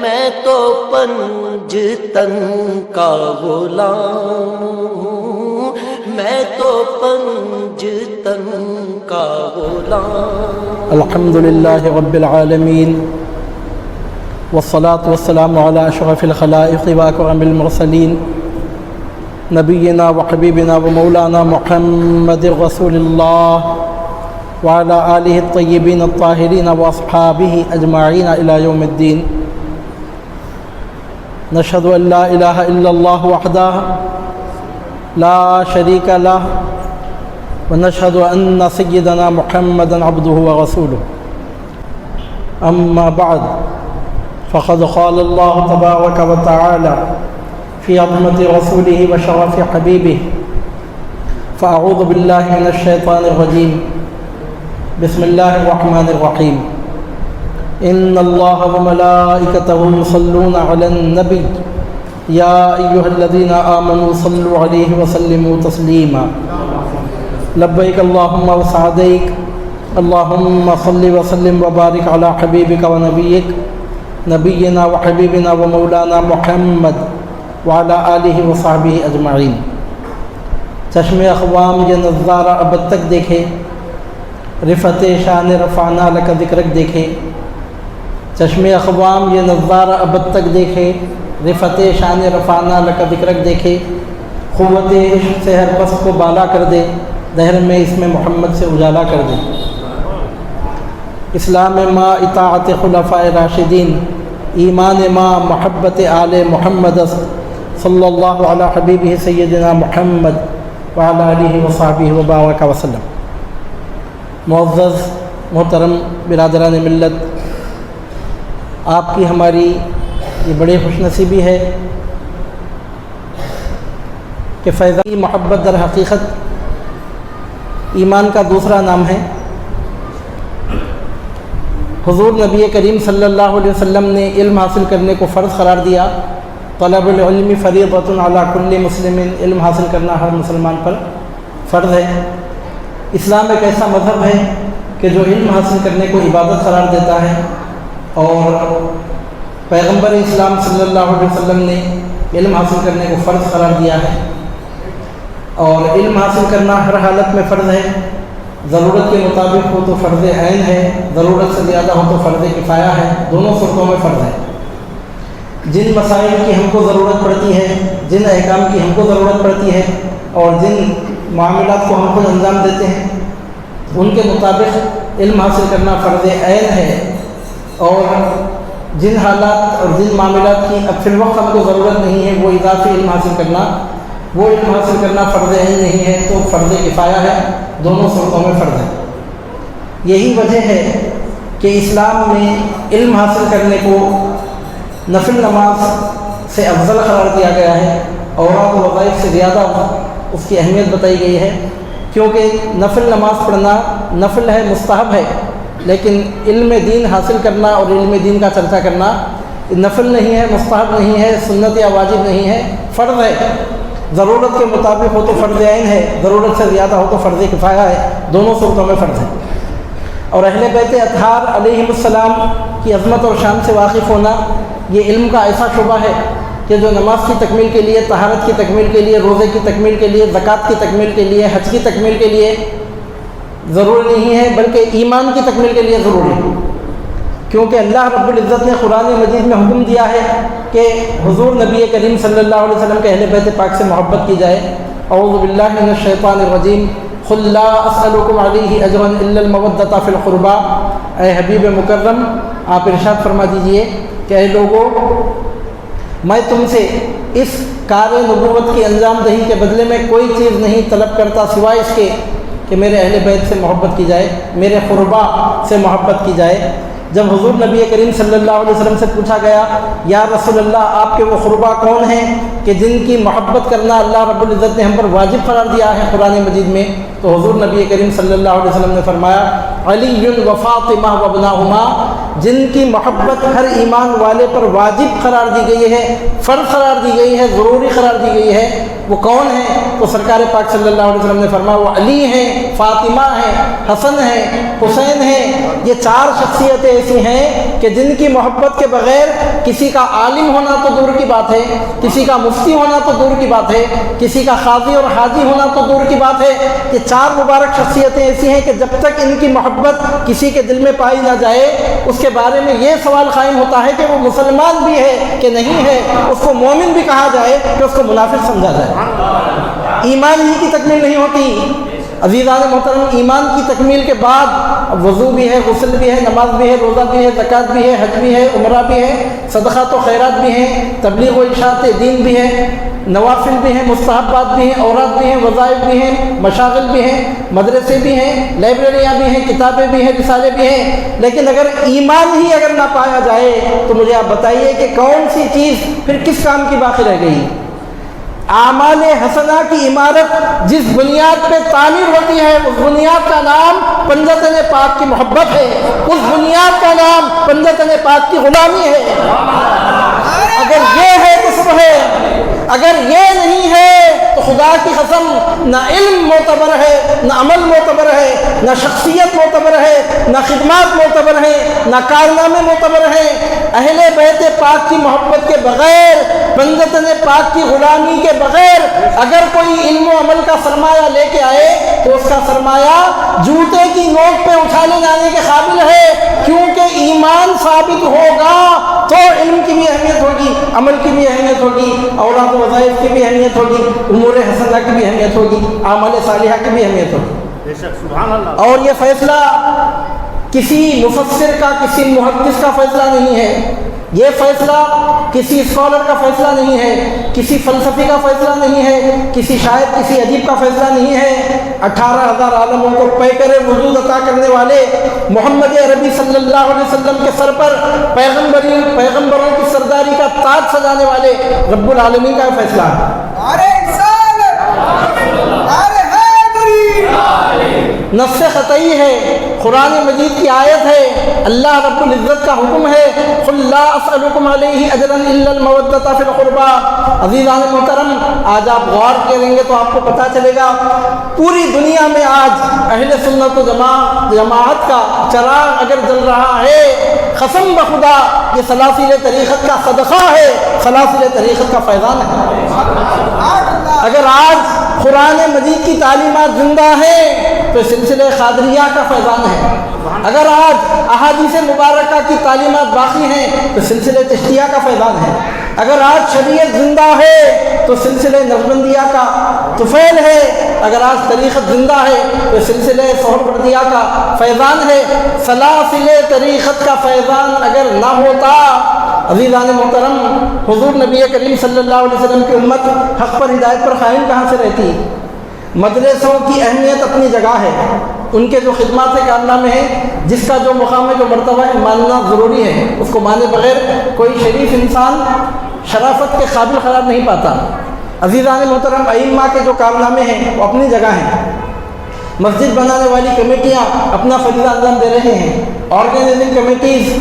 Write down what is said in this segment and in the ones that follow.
میں تو پنجتن کا غلام ہوں، میں تو پنجتن کا غلام۔ الحمدللہ رب العالمین والصلاة والسلام علی اشرف الخلائق واکرم المرسلین نبینا وحبیبنا ومولانا محمد رسول اللہ وعلی آلہ الطیبین الطاہرین واصحابہ اجمعین الی یوم الدین۔ نشہد ان لا الہ الا اللہ وحدہ لا شریک لہ ونشہد ان سیدنا محمدا عبدہ ورسولہ۔ اما بعد فقد قال اللہ تبارک وتعالی فی عظمت رسولہ وشرف حبیبہ، فاعوذ باللہ من الشیطان الرجیم، بسم اللہ الرحمن الرحیم۔ ان اللہ وملائکتہ یصلون علی النبی یا ایہا الذین آمنوا صلوا علیہ وسلموا تسلیما۔ لبیک اللہم وسعدیک، اللہم صل وسلم وبارک علی حبیبک ونبیک نبینا وحبیبنا ومولانا محمد وعلی آلہ وصحبہ اجمعین۔ چشم اقوام یہ نظارہ ابد تک دیکھے، رفعت شان رفعنا لک ذکرک دیکھے۔ چشم اقوام یہ نظارہ ابد تک دیکھے، رفعت شان رفعنا لک ذکرک دیکھے۔ قوت عشق سے ہر پست کو بالا کر دے، دہر میں اس میں محمد سے اجالا کر دے۔ اسلام ما اطاعت خلفاء راشدین، ایمان ما محبت آل محمد صلی اللہ علی حبیبہ سیدنا محمد وعلی آلہ وصحبہ وبارک وسلم۔ معزز محترم برادران ملت، آپ کی ہماری یہ بڑی خوش نصیبی ہے کہ فیضان محبت در حقیقت ایمان کا دوسرا نام ہے۔ حضور نبی کریم صلی اللہ علیہ وسلم نے علم حاصل کرنے کو فرض قرار دیا۔ طلب العلم فریضۃ علی کل مسلم، علم حاصل کرنا ہر مسلمان پر فرض ہے۔ اسلام ایک ایسا مذہب ہے کہ جو علم حاصل کرنے کو عبادت قرار دیتا ہے، اور پیغمبر اسلام صلی اللہ علیہ وسلم نے علم حاصل کرنے کو فرض قرار دیا ہے، اور علم حاصل کرنا ہر حالت میں فرض ہے۔ ضرورت کے مطابق ہو تو فرض عین ہے، ضرورت سے زیادہ ہو تو فرض کفایہ ہے، دونوں صورتوں میں فرض ہے۔ جن مسائل کی ہم کو ضرورت پڑتی ہے، جن احکام کی ہم کو ضرورت پڑتی ہے، اور جن معاملات کو ہم کو انجام دیتے ہیں، ان کے مطابق علم حاصل کرنا فرض عین ہے، اور جن حالات اور جن معاملات کی اب فی الوقت ہم کو ضرورت نہیں ہے، وہ اضافی علم حاصل کرنا، وہ علم حاصل کرنا فرض عین نہیں ہے تو فرض کفایہ ہے، دونوں صورتوں میں فرض ہے۔ یہی وجہ ہے کہ اسلام میں علم حاصل کرنے کو نفل نماز سے افضل قرار دیا گیا ہے، اوراق و وظائف سے زیادہ اس کی اہمیت بتائی گئی ہے، کیونکہ نفل نماز پڑھنا نفل ہے، مستحب ہے، لیکن علم دین حاصل کرنا اور علم دین کا چرچا کرنا نفل نہیں ہے، مستحب نہیں ہے، سنت یا واجب نہیں ہے، فرض ہے۔ ضرورت کے مطابق ہو تو فرض عین ہے، ضرورت سے زیادہ ہو تو فرض کفایہ ہے، دونوں صورتوں میں فرض ہے۔ اور اہل بیت اطہار علیہم السلام کی عظمت اور شان سے واقف ہونا یہ علم کا ایسا شعبہ ہے کہ جو نماز کی تکمیل کے لیے، طہارت کی تکمیل کے لیے، روزے کی تکمیل کے لیے، زکوٰۃ کی تکمیل کے لیے، حج کی تکمیل کے لیے ضروری نہیں ہے، بلکہ ایمان کی تکمیل کے لیے ضروری ہے، کیونکہ اللہ رب العزت نے قرآن مجید میں حکم دیا ہے کہ حضور نبی کریم صلی اللہ علیہ وسلم کے اہل بیت پاک سے محبت کی جائے۔ اعوذ باللہ من الشیطان الرجیم، قل لا اسألکم علیہ اجرا الا المودۃ فی القربى۔ اے حبیب مکرم، آپ ارشاد فرما دیجئے کہ اے لوگوں، میں تم سے اس کار نبوت کی انجام دہی کے بدلے میں کوئی چیز نہیں طلب کرتا سوائے اس کے کہ میرے اہل بیت سے محبت کی جائے، میرے قربا سے محبت کی جائے۔ جب حضور نبی کریم صلی اللہ علیہ وسلم سے پوچھا گیا، یا رسول اللہ، آپ کے وہ قربا کون ہیں کہ جن کی محبت کرنا اللہ رب العزت نے ہم پر واجب قرار دیا ہے قرآن مجید میں، تو حضور نبی کریم صلی اللہ علیہ وسلم نے فرمایا، علی و فاطمہ و ابناہما، جن کی محبت ہر ایمان والے پر واجب قرار دی گئی ہے، فرض قرار دی گئی ہے، ضروری قرار دی گئی ہے، وہ کون ہیں؟ تو سرکار پاک صلی اللہ علیہ وسلم نے فرمایا وہ علی ہیں، فاطمہ ہیں، حسن ہیں، حسین ہیں۔ یہ 4 شخصیتیں ایسی ہیں کہ جن کی محبت کے بغیر کسی کا عالم ہونا تو دور کی بات ہے، کسی کا مفتی ہونا تو دور کی بات ہے، کسی کا قاضی اور حاجی ہونا تو دور کی بات ہے۔ یہ 4 مبارک شخصیتیں ایسی ہیں کہ جب تک ان کی محبت کسی کے دل میں پائی نہ جائے، اس کے بارے میں یہ سوال قائم ہوتا ہے کہ وہ مسلمان بھی ہے کہ نہیں ہے، اس کو مومن بھی کہا جائے کہ اس کو منافق سمجھا جائے۔ ایمان ہی کی تکمیل نہیں ہوتی۔ عزیزان محترم، ایمان کی تکمیل کے بعد وضو بھی ہے، غسل بھی ہے، نماز بھی ہے، روزہ بھی ہے، زکوٰۃ بھی ہے، حج بھی ہے، عمرہ بھی ہے، صدقات و خیرات بھی ہیں، تبلیغ و اشاعت دین بھی ہے، نوافل بھی ہیں، مستحبات بھی ہیں، اوراد بھی ہیں، وظائف بھی ہیں، مشاغل بھی ہیں، مدرسے بھی ہیں، لائبریریاں بھی ہیں، کتابیں بھی ہیں، رسالے بھی ہیں۔ لیکن اگر ایمان ہی اگر نہ پایا جائے تو مجھے آپ بتائیے کہ کون سی چیز پھر کس کام کی باقی رہ گئی؟ اعمال حسنہ کی عمارت جس بنیاد پہ تعمیر ہوتی ہے، اس بنیاد کا نام پنجتن پاک کی محبت ہے، اس بنیاد کا نام پنجتن پاک کی غلامی ہے۔ اگر یہ ہے تو سب ہے، اگر یہ نہیں ہے تو خدا کی قسم نہ علم معتبر ہے، نہ عمل معتبر ہے، نہ شخصیت معتبر ہے، نہ خدمات معتبر ہیں، نہ کارنامے معتبر ہیں۔ اہل بیت پاک کی محبت کے بغیر، پنجتن پاک کی غلامی کے بغیر اگر کوئی علم و عمل کا سرمایہ لے کے آئے تو اس کا سرمایہ جوتے کی نوک پہ اٹھانے جانے کے قابل ہے، کیونکہ ایمان ثابت ہوگا تو علم کی بھی اہمیت ہوگی، عمل کی بھی اہمیت ہوگی، اوراد و وظائف کی بھی اہمیت ہوگی، امور حسنہ کی بھی اہمیت ہوگی، اعمال صالحہ کی بھی اہمیت ہوگی۔ سبحان اللہ۔ اور یہ فیصلہ کسی مفسر کا، کسی محدث کا فیصلہ نہیں ہے، یہ فیصلہ کسی اسکالر کا فیصلہ نہیں ہے، کسی فلسفی کا فیصلہ نہیں ہے، کسی شاعر، کسی ادیب کا فیصلہ نہیں ہے۔ 18,000 عالموں کو پیکر وجود عطا کرنے والے محمد عربی صلی اللہ علیہ وسلم کے سر پر پیغمبروں کی سرداری کا تاج سجانے والے رب العالمین کا فیصلہ ہے۔ نص قطعی ہے، قرآن مجید کی آیت ہے، اللہ رب العزت کا حکم ہے، قل لا اسألکم علیہ اجرا الا المودۃ فی القربى۔ عزیزان محترم، آج آپ غور کریں گے تو آپ کو پتہ چلے گا پوری دنیا میں آج اہل سنت و جماعت کا چراغ اگر جل رہا ہے، قسم بخدا یہ سلاسل طریقت کا صدقہ ہے، سلاسل طریقت کا فیضان ہے۔ اگر آج قرآن مجید کی تعلیمات زندہ ہیں تو سلسلہ قادریہ کا فیضان ہے، اگر آج احادیث مبارکہ کی تعلیمات باقی ہیں تو سلسلہ چشتیہ کا فیضان ہے، اگر آج شریعت زندہ ہے تو سلسلہ نقشبندیہ کا طفیل ہے، اگر آج طریقت زندہ ہے تو سلسلہ سہروردیہ کا فیضان ہے۔ سلاسل طریقت کا فیضان اگر نہ ہوتا، عزیزان محترم، حضور نبی کریم صلی اللہ علیہ وسلم کی امت حق پر ہدایت پر قائم کہاں سے رہتی؟ مدرسوں کی اہمیت اپنی جگہ ہے، ان کے جو خدمات کارنامے ہیں، جس کا جو مقام ہے، جو مرتبہ ہے، ماننا ضروری ہے، اس کو مانے بغیر کوئی شریف انسان شرافت کے قابل قرار نہیں پاتا۔ عزیزان محترم، ائمہ کے جو کارنامے ہیں وہ اپنی جگہ ہیں، مسجد بنانے والی کمیٹیاں اپنا فریضہ انجام دے رہے ہیں، آرگنائزنگ کمیٹیز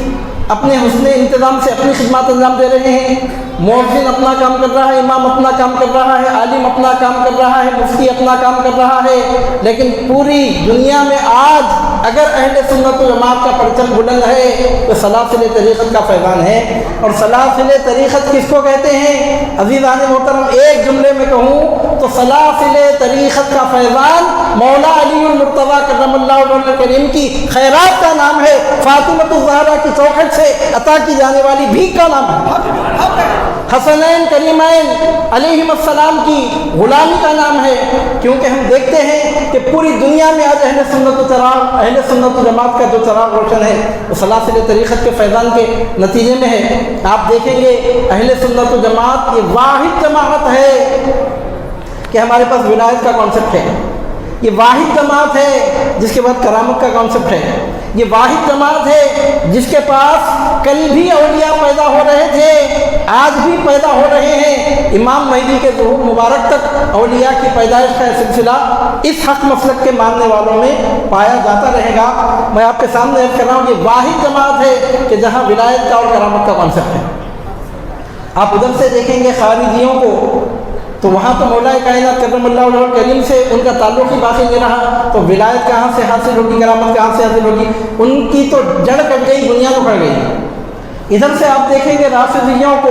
اپنے حسن انتظام سے اپنی خدمات انجام دے رہے ہیں، مؤذن اپنا کام کر رہا ہے، امام اپنا کام کر رہا ہے، عالم اپنا کام کر رہا ہے، مفتی اپنا کام کر رہا ہے، لیکن پوری دنیا میں آج اگر اہل سنت و جماعت کا پرچم بلند ہے تو سلاسل طریقت کا فیضان ہے۔ اور سلاسل طریقت کس کو کہتے ہیں؟ عزیزان محترم، ایک جملے میں کہوں تو سلاسل طریقت کا فیضان مولا علی المرتضیٰ کرم اللہ وجہہ کریم کی خیرات کا نام ہے، فاطمۃ الزہرا کی چوکھٹ سے عطا کی جانے والی بھیک کا نام ہے، حسنین کریمین علیہم السلام کی غلامی کا نام ہے، کیونکہ ہم دیکھتے ہیں کہ پوری دنیا میں آج اہل سنت و جماعت کا جو چراغ روشن ہے وہ سلاسل طریقت کے فیضان کے نتیجے میں ہے۔ آپ دیکھیں گے اہل سنت و جماعت یہ واحد جماعت ہے کہ ہمارے پاس ولایت کا کانسیپٹ ہے، یہ واحد جماعت ہے جس کے بعد کرامت کا کانسیپٹ ہے، یہ واحد جماعت ہے جس کے پاس کل بھی اولیاء پیدا ہو رہے تھے، آج بھی پیدا ہو رہے ہیں۔ امام مہدی کے ظہور مبارک تک اولیاء کی پیدائش کا سلسلہ اس حق مسلک کے ماننے والوں میں پایا جاتا رہے گا۔ میں آپ کے سامنے عرض کر رہا ہوں یہ واحد جماعت ہے کہ جہاں ولایت کا اور کرامت کا کانسیپٹ ہے۔ آپ ادھر سے دیکھیں گے خارجیوں کو تو وہاں تو مولا کائنات کرم اللہ وجہہ الکریم سے ان کا تعلق ہی باقی نہیں رہا، تو ولایت کہاں سے حاصل ہوگی، کرامت کہاں سے حاصل ہوگی؟ ان کی تو جڑ کٹ گئی، بنیاد اکھڑ گئی۔ ادھر سے آپ دیکھیں گے رافضیوں کو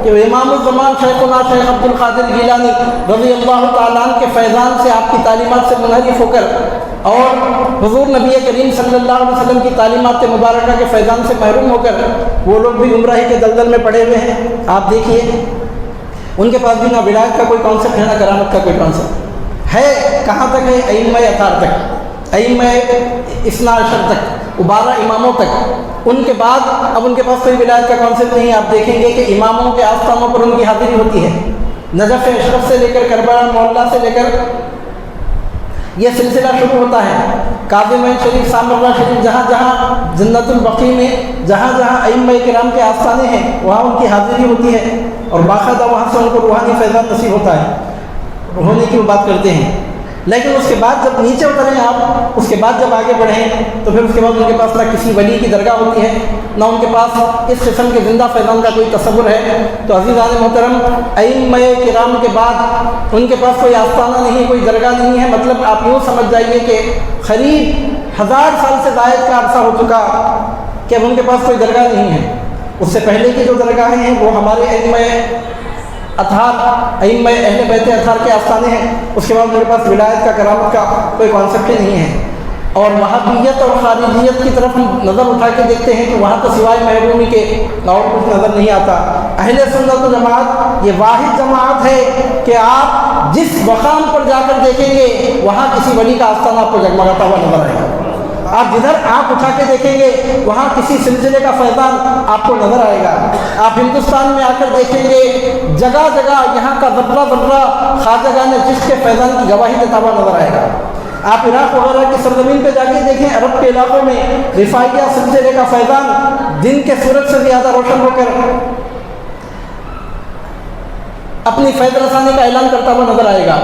کہ امام الزمان شیخنا شیخ عبد القادر گیلانی رضی اللہ تعالیٰ عنہ کے فیضان سے، آپ کی تعلیمات سے منحرف ہو کر اور حضور نبی کریم صلی اللہ علیہ وسلم کی تعلیمات مبارکہ کے فیضان سے محروم ہو کر وہ لوگ بھی گمراہی کے دلدل میں پڑے ہوئے ہیں۔ آپ دیکھیے ان کے پاس بھی نہ ولایت کا کوئی کانسیپٹ ہے نہ کرامت کا کوئی کانسیپٹ ہے۔ کہاں تک ہے؟ ائمہ اطہار تک، ائمہ اثنا عشر تک، 12 اماموں تک۔ ان کے بعد اب ان کے پاس کوئی ولایت کا کانسیپٹ نہیں ہے۔ آپ دیکھیں گے کہ اماموں کے آستانوں پر ان کی حاضری ہوتی ہے۔ نجف اشرف سے لے کر کربلا معلیٰ سے لے کر یہ سلسلہ شروع ہوتا ہے۔ کاظم شریف، سامرہ شریف، جہاں جہاں جنت البقیع میں جہاں جہاں ائمہ کرام کے آستانے ہیں وہاں ان کی حاضری ہوتی ہے، اور باقاعدہ وہاں سے ان کو روحانی فیضان نصیب ہوتا ہے، ہونے کی وہ بات کرتے ہیں۔ لیکن اس کے بعد جب نیچے اتریں آپ، اس کے بعد جب آگے بڑھیں تو پھر اس کے بعد ان کے پاس نہ کسی ولی کی درگاہ ہوتی ہے، نہ ان کے پاس اس قسم کے زندہ فیضان کا کوئی تصور ہے۔ تو عزیزان محترم، ائمہ کرام کے بعد ان کے پاس کوئی آستانہ نہیں، کوئی درگاہ نہیں ہے۔ مطلب آپ یوں سمجھ جائیے کہ قریب 1000 سال سے زائد کا عرصہ ہو چکا کہ اب ان کے پاس کوئی درگاہ نہیں ہے۔ اس سے پہلے کی جو درگاہیں ہیں وہ ہمارے ائمہ اطہار، ائمہ اہل بیت اطہار کے آستانے ہیں۔ اس کے بعد میرے پاس ولایت کا، کرامت کا کوئی کانسیپٹ ہی نہیں ہے۔ اور وہابیت اور خارجیت کی طرف ہم نظر اٹھا کے دیکھتے ہیں کہ وہاں تو سوائے محرومی کے اور کچھ نظر نہیں آتا۔ اہل سنت و جماعت یہ واحد جماعت ہے کہ آپ جس مقام پر جا کر دیکھیں گے وہاں کسی ولی کا آستانہ آپ کو جگمگاتا ہوا نظر آئے گا۔ آپ جدھر آنکھ اٹھا کے دیکھیں گے وہاں کسی سلسلے کا فیضان آپ کو نظر آئے گا۔ آپ ہندوستان میں آ کر دیکھیں گے جگہ جگہ یہاں کا ذرہ ذرہ خواجگان چشت کے فیضان کی گواہی دیتا ہوا نظر آئے گا۔ آپ عراق وغیرہ کی سرزمین پہ جا کے دیکھیں، عرب کے علاقوں میں رفاعیہ سلسلے کا فیضان دن کے سورج سے زیادہ روشن ہو کر اپنی فیض رسانی کا اعلان کرتا ہوا نظر آئے گا۔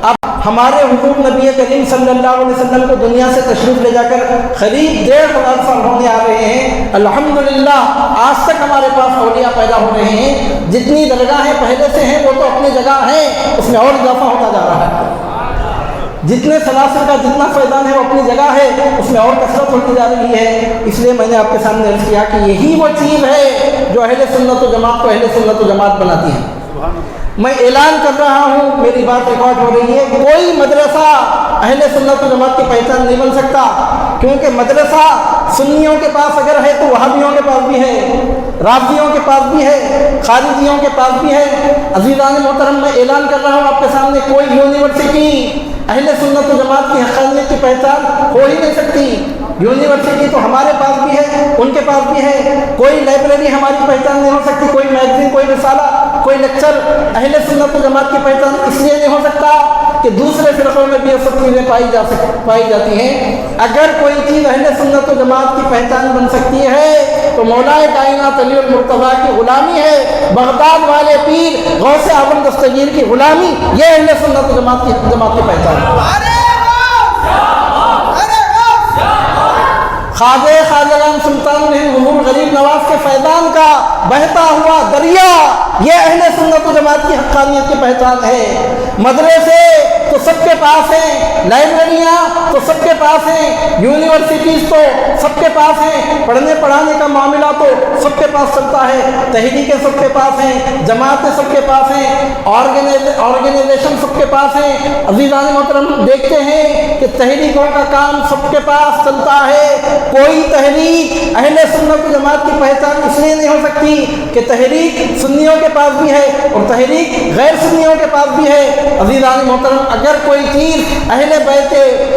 اب ہمارے حضور نبی کریم صلی اللہ علیہ وسلم کو دنیا سے تشریف لے جا کر قریب 1500 سال ہونے آ رہے ہیں۔ الحمدللہ آج تک ہمارے پاس اولیاء پیدا ہو رہے ہیں۔ جتنی درگاہیں پہلے سے ہیں وہ تو اپنی جگہ ہیں، اس میں اور اضافہ ہوتا جا رہا ہے۔ جتنے سلاسل کا جتنا فیضان ہے وہ اپنی جگہ ہے، اس میں اور کثرت ہوتی جا رہی ہے۔ اس لیے میں نے آپ کے سامنے عرض کیا کہ یہی وہ چیز ہے جو اہل سنت و جماعت کو اہل سنت و جماعت بناتی ہے۔ میں اعلان کر رہا ہوں، میری بات ریکارڈ ہو رہی ہے، کوئی مدرسہ اہل سنت و جماعت کی پہچان نہیں بن سکتا، کیونکہ مدرسہ سنیوں کے پاس اگر ہے تو وہابیوں کے پاس بھی ہے، رافضیوں کے پاس بھی ہے، خارجیوں کے پاس بھی ہے۔ عزیزان محترم، میں اعلان کر رہا ہوں آپ کے سامنے، کوئی یونیورسٹی اہل سنت و جماعت کی حقانیت کی پہچان ہو ہی نہیں سکتی۔ یونیورسٹی تو ہمارے پاس بھی ہے، ان کے پاس بھی ہے۔ کوئی لائبریری ہماری پہچان نہیں ہو سکتی، کوئی میگزین، کوئی رسالہ، کوئی لیکچر اہل سنت و جماعت کی پہچان اس لیے نہیں ہو سکتا کہ دوسرے فرقوں میں بھی یہ سب چیزیں پائی جاتی ہیں۔ اگر کوئی چیز اہل سنت و جماعت کی پہچان بن سکتی ہے تو مولا کائنات علی المرتضیٰ کی غلامی ہے، بغداد والے پیر غوث اعظم دستگیر کی غلامی، یہ اہل سنت و جماعت کی پہچان ہے۔ خواجگان سلطان الہند حضور غریب نواز کے فیضان کا بہتا ہوا دریا، یہ اہل سنت و جماعت کی حقانیت کی پہچان ہے۔ مدرسے تو سب کے پاس ہیں، لائبریریاں تو سب کے پاس ہیں، یونیورسٹیز تو سب کے پاس ہیں، پڑھنے پڑھانے کا معاملہ تو سب کے پاس چلتا ہے، تحریکیں سب کے پاس ہیں، جماعتیں سب کے پاس ہیں، آرگنائزیشن سب کے پاس ہیں۔ عزیزان محترم، دیکھتے ہیں کہ تحریکوں کا کام سب کے پاس چلتا ہے۔ کوئی تحریک اہل سنت و جماعت کی پہچان اس لیے نہیں ہو سکتی کہ تحریک سنیوں کے پاس بھی ہے اور تحریک غیر سنیوں کے پاس بھی ہے۔ عزیزان محترم، اگر کوئی چیز اہل بیت،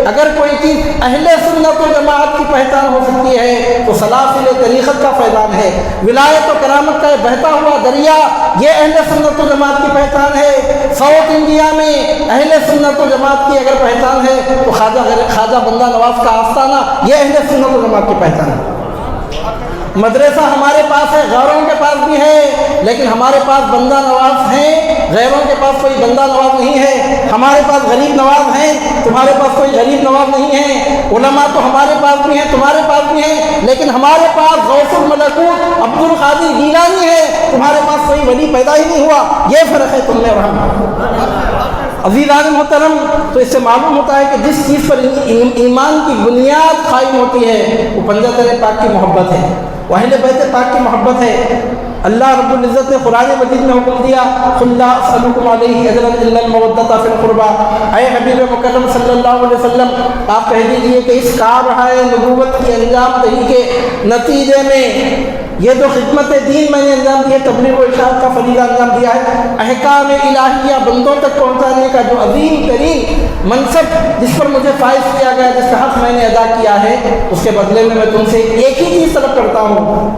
اگر کوئی چیز اہل سنت و جماعت کی پہچان ہو سکتی ہے تو سلاسل طریقت کا فیضان ہے، ولایت و کرامت کا بہتا ہوا دریا، یہ اہل سنت و جماعت کی پہچان ہے۔ ساؤتھ انڈیا میں اہل سنت و جماعت کی اگر پہچان ہے تو خواجہ بندہ نواز کا آستانہ، یہ اہل سنت و جماعت کی پہچان ہے۔ مدرسہ ہمارے پاس ہے، غیروں کے پاس بھی ہے، لیکن ہمارے پاس بندہ نواز ہیں، غیروں کے پاس کوئی بندہ نواز نہیں ہے۔ ہمارے پاس غریب نواز ہیں، تمہارے پاس کوئی غریب نواز نہیں ہے۔ علماء تو ہمارے پاس بھی ہیں، تمہارے پاس بھی ہیں، لیکن ہمارے پاس غوث الملکوت عبد القادر گیلانی ہے، تمہارے پاس کوئی ولی پیدا ہی نہیں ہوا۔ یہ فرق ہے تم میں اور ہم۔ عزیزان محترم، تو اس سے معلوم ہوتا ہے کہ جس چیز پر ایمان کی بنیاد قائم ہوتی ہے وہ پنجتن پاک کی محبت ہے، وہ اہل بیت پاک کی محبت ہے۔ اللہ رب العزت نے قرآن مجید میں حکم دیا، قل لا اسألکم علیہ اجرا الا المودۃ فی القربى، اے حبیب مکرم صلی اللہ علیہ وسلم آپ کہہ دیجئے کہ اس کارہائے نبوت کی انجام دہی کے نتیجے میں یہ جو خدمت دین میں نے انجام دیا، تبلیغ و ارشاد کا فریضہ انجام دیا ہے، احکام الہیہ بندوں تک پہنچانے کا جو عظیم ترین منصب جس پر مجھے فائز کیا گیا، جس کا حق میں نے ادا کیا ہے، اس کے بدلے میں تم سے ایک ہی چیز طلب کرتا ہوں،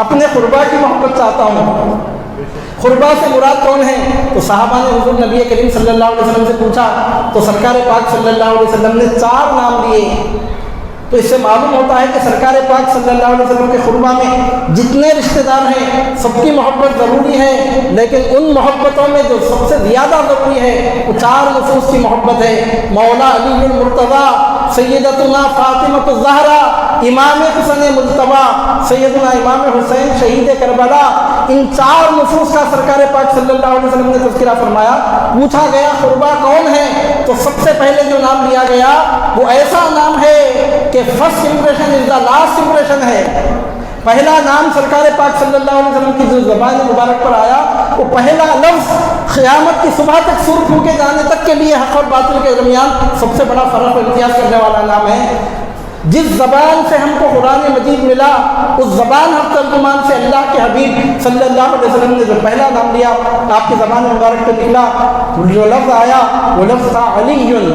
اپنے قربا کی محبت چاہتا ہوں۔ قربا سے مراد کون ہے؟ تو صحابہ نے حضور نبی کریم صلی اللہ علیہ وسلم سے پوچھا تو سرکار پاک صلی اللہ علیہ وسلم نے 4 نام لیے۔ تو اس سے معلوم ہوتا ہے کہ سرکار پاک صلی اللہ علیہ وسلم کے قربا میں جتنے رشتہ دار ہیں سب کی محبت ضروری ہے، لیکن ان محبتوں میں جو سب سے زیادہ ضروری ہے وہ 4 نفوس کی محبت ہے۔ مولا علی المرتضیٰ، سیدتنا فاطمہ الزہرا، امام حسن مجتبیٰ، سیدنا امام حسین شہید کربلا، ان 4 نفوس کا سرکار پاک صلی اللہ علیہ وسلم نے تذکرہ فرمایا۔ پوچھا گیا قربا کون ہے، تو سب سے پہلے جو نام لیا گیا وہ ایسا نام ہے کہ first impression is the last impression ہے۔ پہلا نام سرکار پاک صلی اللہ علیہ وسلم کی جو زبان مبارک پر آیا وہ پہلا لفظ قیامت کی صبح تک سر پھونکے جانے تک کے لیے حق اور باطل کے درمیان سب سے بڑا فرق و امتیاز کرنے والا نام ہے۔ جس زبان سے ہم کو قرآن مجید ملا اس زبان ہر ترجمان سے اللہ کے حبیب صلی اللہ علیہ وسلم نے جو پہلا نام لیا آپ کی زبان مبارک پہ نکلا، جو لفظ آیا وہ لفظ تھا علی،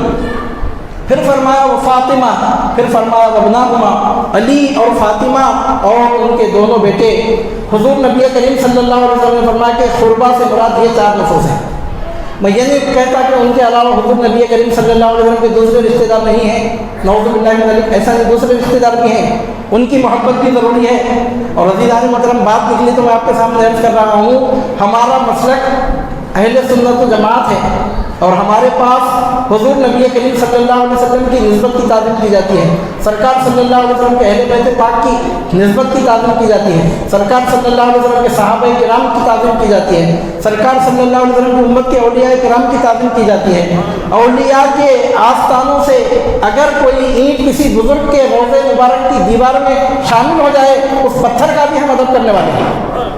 پھر فرمایا وہ فاطمہ، پھر فرمایا وابناہما، علی اور فاطمہ اور ان کے دونوں بیٹے۔ حضور نبی کریم صلی اللہ علیہ وسلم نے فرمایا کہ قربا سے مراد یہ 4 نفوس ہیں۔ میں یہ نہیں کہتا کہ ان کے علاوہ حضور نبی کریم صلی اللہ علیہ وسلم کے دوسرے رشتہ دار نہیں ہیں، نعوذ باللہ من ذلک، ایسا نہیں، دوسرے رشتہ دار بھی ہیں، ان کی محبت بھی ضروری ہے۔ اور عزیزان محترم بات نکلی تو میں آپ کے سامنے عرض کر رہا ہوں، ہمارا مسلک اہل سنت و جماعت ہے اور ہمارے پاس حضور نبی کریم صلی اللہ علیہ وسلم کی نسبت کی تعظیم کی جاتی ہے، سرکار صلی اللہ علیہ وسلم کے اہل بیت پاک کی نسبت کی تعظیم کی جاتی ہے، سرکار صلی اللہ علیہ وسلم کے صحابہ کرام کی تعظیم کی جاتی ہے، سرکار صلی اللہ علیہ وسلم کی امت کے اولیاء کرام کی تعظیم کی جاتی ہے۔ اولیاء کے آستانوں سے اگر کوئی اینٹ کسی بزرگ کے روضے مبارک کی دیوار میں شامل ہو جائے اس پتھر کا بھی ہم ادب کرنے والے ہیں۔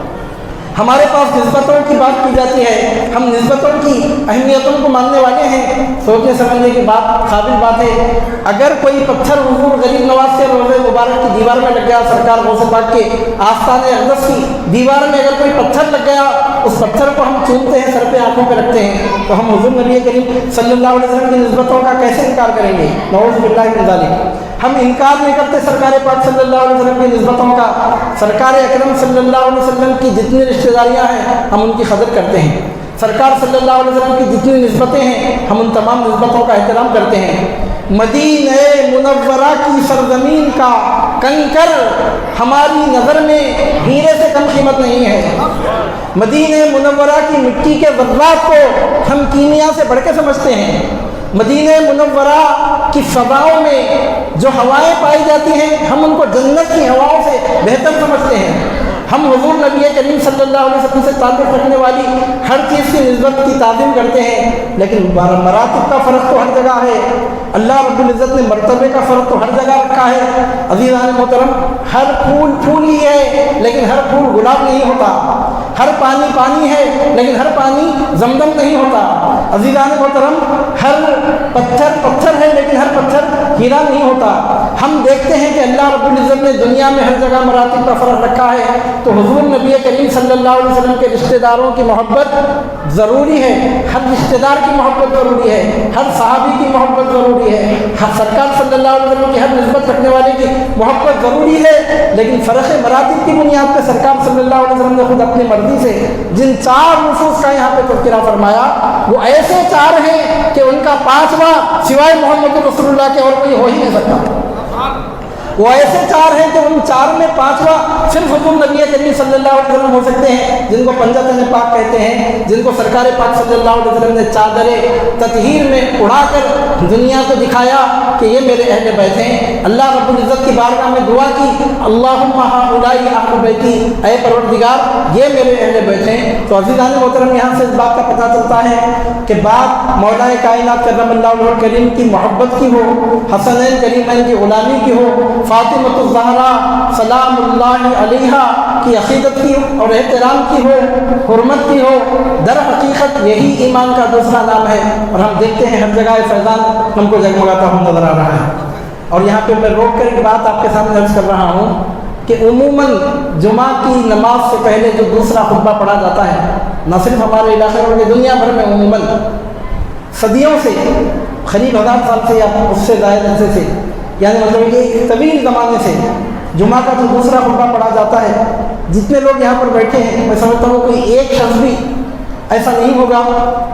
ہمارے پاس نسبتوں کی بات کی جاتی ہے، ہم نسبتوں کی اہمیتوں کو ماننے والے ہیں۔ سوچنے سمجھنے کی بات قابل بات ہے، اگر کوئی پتھر حضور غریب نواز کے روضے مبارک کی دیوار میں لگ گیا، سرکار غوث پاک کے آستان اقدس کی دیوار میں اگر کوئی پتھر لگ گیا، اس پتھر کو ہم چومتے ہیں، سر پہ آنکھوں پہ رکھتے ہیں، تو ہم حضور نبی کریم صلی اللہ علیہ وسلم کی نسبتوں کا کیسے انکار کریں گے؟ نعوذ باللہ من ذالک۔ ہم انکار نہیں کرتے سرکار پاک صلی اللہ علیہ وسلم کی نسبتوں کا، سرکار اکرم صلی اللہ علیہ وسلم کی جتنی رشتہ داریاں ہیں ہم ان کی قدر کرتے ہیں، سرکار صلی اللہ علیہ وسلم کی جتنی نسبتیں ہیں ہم ان تمام نسبتوں کا احترام کرتے ہیں۔ مدینہ منورہ کی سرزمین کا کنکر ہماری نظر میں ہیرے سے کم قیمت نہیں ہے، مدینہ منورہ کی مٹی کے ذرات کو ہم کیمیا سے بڑھ کے سمجھتے ہیں، مدینہ منورہ کی فضاؤں میں جو ہوائیں پائی جاتی ہیں ہم ان کو جنت کی ہواؤں سے بہتر سمجھتے ہیں۔ ہم حضور نبی کریم صلی اللہ علیہ وسلم سے تعلق رکھنے والی ہر چیز کی نسبت کی تعظیم کرتے ہیں، لیکن مراتب کا فرق تو ہر جگہ ہے، اللہ رب العزت نے مرتبے کا فرق تو ہر جگہ رکھا ہے۔ عزیزان محترم، ہر پھول پھول ہی ہے لیکن ہر پھول گلاب نہیں ہوتا، ہر پانی پانی ہے لیکن ہر پانی زمزم نہیں ہوتا۔ عزیزان محترم، ہر پتھر پتھر ہے لیکن ہر پتھر ہیرا نہیں ہوتا۔ ہم دیکھتے ہیں کہ اللہ رب العزت نے دنیا میں ہر جگہ مراتب کا فرق رکھا ہے، تو حضور نبی کریم صلی اللہ علیہ وسلم کے رشتہ داروں کی محبت ضروری ہے، ہر رشتہ دار کی محبت ضروری ہے، ہر صحابی کی محبت ضروری ہے، ہر سرکار صلی اللہ علیہ وسلم کی ہر نسبت رکھنے والے کی محبت ضروری ہے، لیکن فرق مراتب کی بنیاد پہ سرکار صلی اللہ علیہ وسلم نے خود اپنی مرضی سے جن 4 نصوص کا یہاں پہ تذکرہ فرمایا وہ ایسے 4 ہیں کہ ان کا 5واں سوائے محمد رسول اللہ کے اور کوئی ہو ہی نہیں سکتا۔ وہ ایسے چار ہیں کہ ان چار میں پانچواں صرف حضور نبی کریم صلی اللہ علیہ وسلم ہو سکتے ہیں، جن کو پنجتن پاک کہتے ہیں، جن کو سرکار پاک صلی اللہ علیہ وسلم نے چادر تطہیر میں اڑا کر دنیا کو دکھایا کہ یہ میرے اہل بیت ہیں۔ اللہ رب العزت کی بارگاہ میں دعا کی، اللہم ہؤلاء اہل بیتی، اے پروردگار یہ میرے اہل بیت ہیں۔ تو عزیزان محترم یہاں سے اس بات کا پتہ چلتا ہے کہ بات مولا کائنات کرم اللہ وجہہ الکریم کی محبت کی ہو، حسنین کریمین کی غلامی کی ہو، فاطمۃ الزہرا سلام اللہ علیہا کی عقیدت کی اور احترام کی ہو، حرمت کی ہو، در حقیقت یہی ایمان کا دوسرا نام ہے۔ اور ہم دیکھتے ہیں ہر جگہ فیضان ہم کو جگمگاتا ہوا نظر آ رہا ہے۔ اور یہاں پہ میں روک کر ایک بات آپ کے سامنے عرض کر رہا ہوں کہ عموماً جمعہ کی نماز سے پہلے جو دوسرا خطبہ پڑھا جاتا ہے، نہ صرف ہمارے علاقے میں بلکہ دنیا بھر میں عموماً صدیوں سے، قریب 1000 سال سے یا اس سے زائد عرصے سے، یعنی مطلب کہ طویل زمانے سے جمعہ کا جو دوسرا خطبہ پڑھا جاتا ہے، جتنے لوگ یہاں پر بیٹھے ہیں میں سمجھتا ہوں کوئی ایک شخص بھی ایسا نہیں ہوگا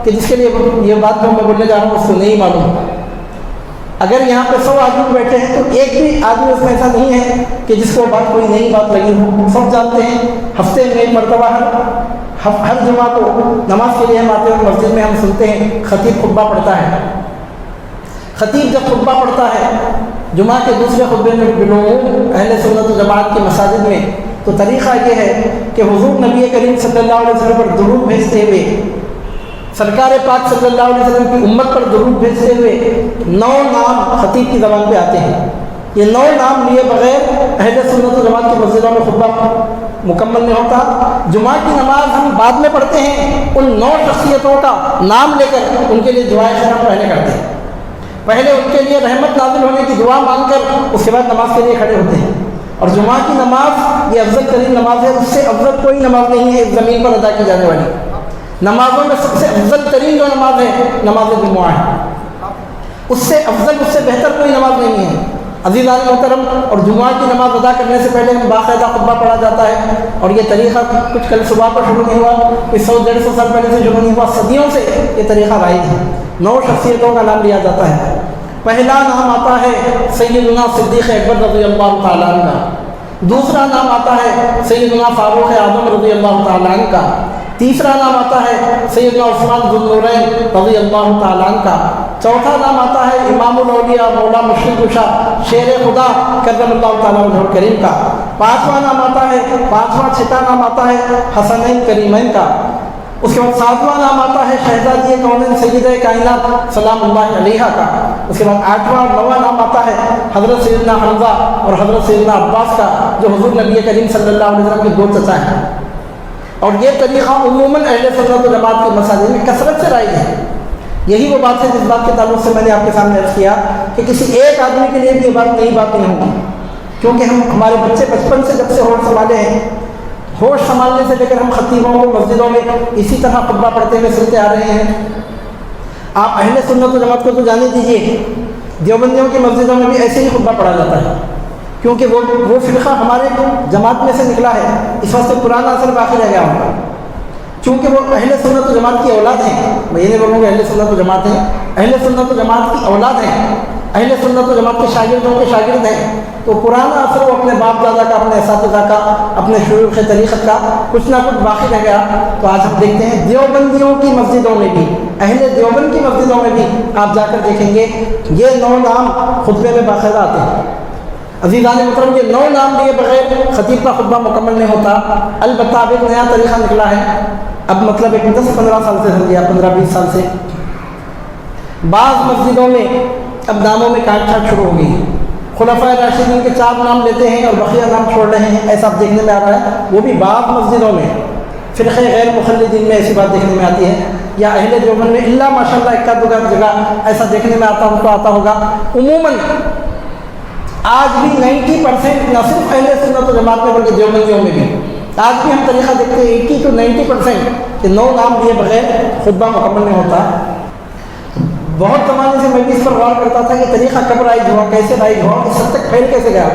کہ جس کے لیے یہ بات جو میں بولنے جا رہا ہوں اس کو نہیں معلوم۔ اگر یہاں پہ 100 آدمی بیٹھے ہیں تو ایک بھی آدمی اس میں ایسا نہیں ہے کہ جس کو بات کوئی نئی بات لگی ہو۔ سب جانتے ہیں ہفتے میں ایک مرتبہ ہر جمعہ کو نماز کے لیے ہم آتے ہیں، مسجد میں ہم سنتے ہیں خطیب خطبہ پڑھتا ہے۔ خطیب جب خطبہ پڑھتا ہے جمعہ کے دوسرے خطبے میں لوگوں اہل سنت و جماعت کی مساجد میں، تو طریقہ یہ ہے کہ حضور نبی کریم صلی اللہ علیہ وسلم پر درود بھیجتے ہوئے، سرکار پاک صلی اللہ علیہ وسلم کی امت پر درود بھیجتے ہوئے 9 نام خطیب کی زبان پہ آتے ہیں۔ یہ 9 نام لیے بغیر اہل سنت و جماعت کی مسجدوں میں خطبہ مکمل نہیں ہوتا۔ جمعہ کی نماز ہم بعد میں پڑھتے ہیں، ان 9 شخصیتوں کا نام لے کر ان کے لیے دعائے خیر پہلے کرتے ہیں۔ پہلے ان کے لیے رحمت نازل ہونے کی دعا مانگ کر اس کے بعد نماز کے لیے کھڑے ہوتے ہیں۔ اور جمعہ کی نماز یہ افضل ترین نماز ہے، اس سے افضل کوئی نماز نہیں ہے اس زمین پر ادا کی جانے والی نمازوں میں۔ سب سے افضل ترین جو نماز ہے نماز جمعہ ہے، اس سے افضل، اس سے بہتر کوئی نماز نہیں ہے۔ عزیزان محترم، اور جمعہ کی نماز ادا کرنے سے پہلے باقاعدہ خطبہ پڑھا جاتا ہے، اور یہ طریقہ کچھ کل صبح پر شروع نہیں ہوا، کوئی 100-150 سال پہلے سے شروع نہیں ہوا، صدیوں سے یہ طریقہ رائج ہے۔ 9 شخصیتوں کا نام لیا جاتا ہے۔ پہلا نام آتا ہے سیدنا صدیق اکبر رضی اللہ تعالیٰ عنہ کا، دوسرا نام آتا ہے سیدنا فاروق اعظم رضی اللہ تعالیٰ عنہ کا، تیسرا نام آتا ہے سیدنا عثمان ذو النورین رضی اللہ تعالیٰ عنہ کا، چوتھا نام آتا ہے امام الاولیاء مولا مشرق کشا شیر خدا کرم اللہ تعالیٰ وجہہ الکریم کا، پانچواں نام آتا ہے، چھٹا نام آتا ہے حسنین کریمین کا، اس کے بعد 7واں نام آتا ہے شہزادی کونین سیدہ کائنات سلام اللہ علیہا کا، اس کے بعد 8واں اور 9واں نام آتا ہے حضرت سیدنا حمزہ اور حضرت سیدنا عباس کا، جو حضور نبی کریم صلی اللہ علیہ وسلم کے 2 چچا ہیں۔ اور یہ طریقہ عموماً اہل سنت و جماعت کی مساجد میں کثرت سے رائج ہے۔ یہی وہ بات ہے جس بات کے تعلق سے میں نے آپ کے سامنے عرض کیا کہ کسی ایک آدمی کے لیے بھی یہ بات نئی بات نہیں ہوگی، کیونکہ ہمارے بچے بچپن سے جب سے ہوش سنبھالے ہیں، ہوش سنبھالنے سے لے کر ہم خطیبوں کو مسجدوں میں اسی طرح خطبہ پڑھتے ہوئے سنتے آ رہے ہیں۔ آپ اہل سنت و جماعت کو تو جانے دیجیے، دیوبندیوں کی مسجدوں میں بھی ایسے ہی خطبہ پڑھا جاتا ہے، کیونکہ وہ فرقہ ہمارے جماعت میں سے نکلا ہے، اس واسطے پرانا اثر باقی رہ گیا ہوگا، چونکہ وہ اہل سنت و جماعت کی اولاد ہیں۔ میں یہ نہیں بولوں گا اہل سنت و جماعت ہیں، اہل سنت و جماعت کی اولاد ہیں، اہل سنت و جماعت کے شاگردوں کے شاگرد ہیں، تو پرانا اثر وہ اپنے باپ دادا کا، اپنے اساتذہ کا، اپنے شیوخ طریقت کا کچھ نہ کچھ باقی رہ گیا۔ تو آج ہم دیکھتے ہیں دیوبندیوں کی مسجدوں میں بھی، اہل دیوبند کی مسجدوں میں بھی آپ جا کر دیکھیں گے یہ 9 نام خطبے میں باقاعدہ آتے ہیں۔ عزیزان محترم، یہ 9 نام لیے بغیر خطیب کا خطبہ مکمل نہیں ہوتا۔ البتہ اب ایک نیا طریقہ نکلا ہے، اب مطلب ایک 10-15 سال سے ہو گیا، 15-20 سال سے بعض مسجدوں میں اب ناموں میں کاٹ چھاٹ شروع ہو گئی۔ خلفائے راشدین کے 4 نام لیتے ہیں اور بقیہ نام چھوڑ رہے ہیں، ایسا اب دیکھنے میں آ رہا ہے، وہ بھی بعض مسجدوں میں۔ فرقہ غیر مخلدین میں ایسی بات دیکھنے میں آتی ہے، یا اہل دیوبند میں اللہ ماشاءاللہ ایک آدھ جگہ ایسا دیکھنے میں آتا ہوگا۔ عموماً آج بھی 90% نہ صرف اہل سنت و جماعت میں بلکہ دیوبندیوں میں بھی آج بھی ہم طریقہ دیکھتے ہیں 80 to 90% کہ 9 نام لیے بغیر خطبہ مکمل نہیں ہوتا۔ بہت زمانے سے میں بھی اس پر غور کرتا تھا کہ طریقہ کب رائج ہوا، کیسے رائج ہوا، اس حد تک پھیل کیسے گیا۔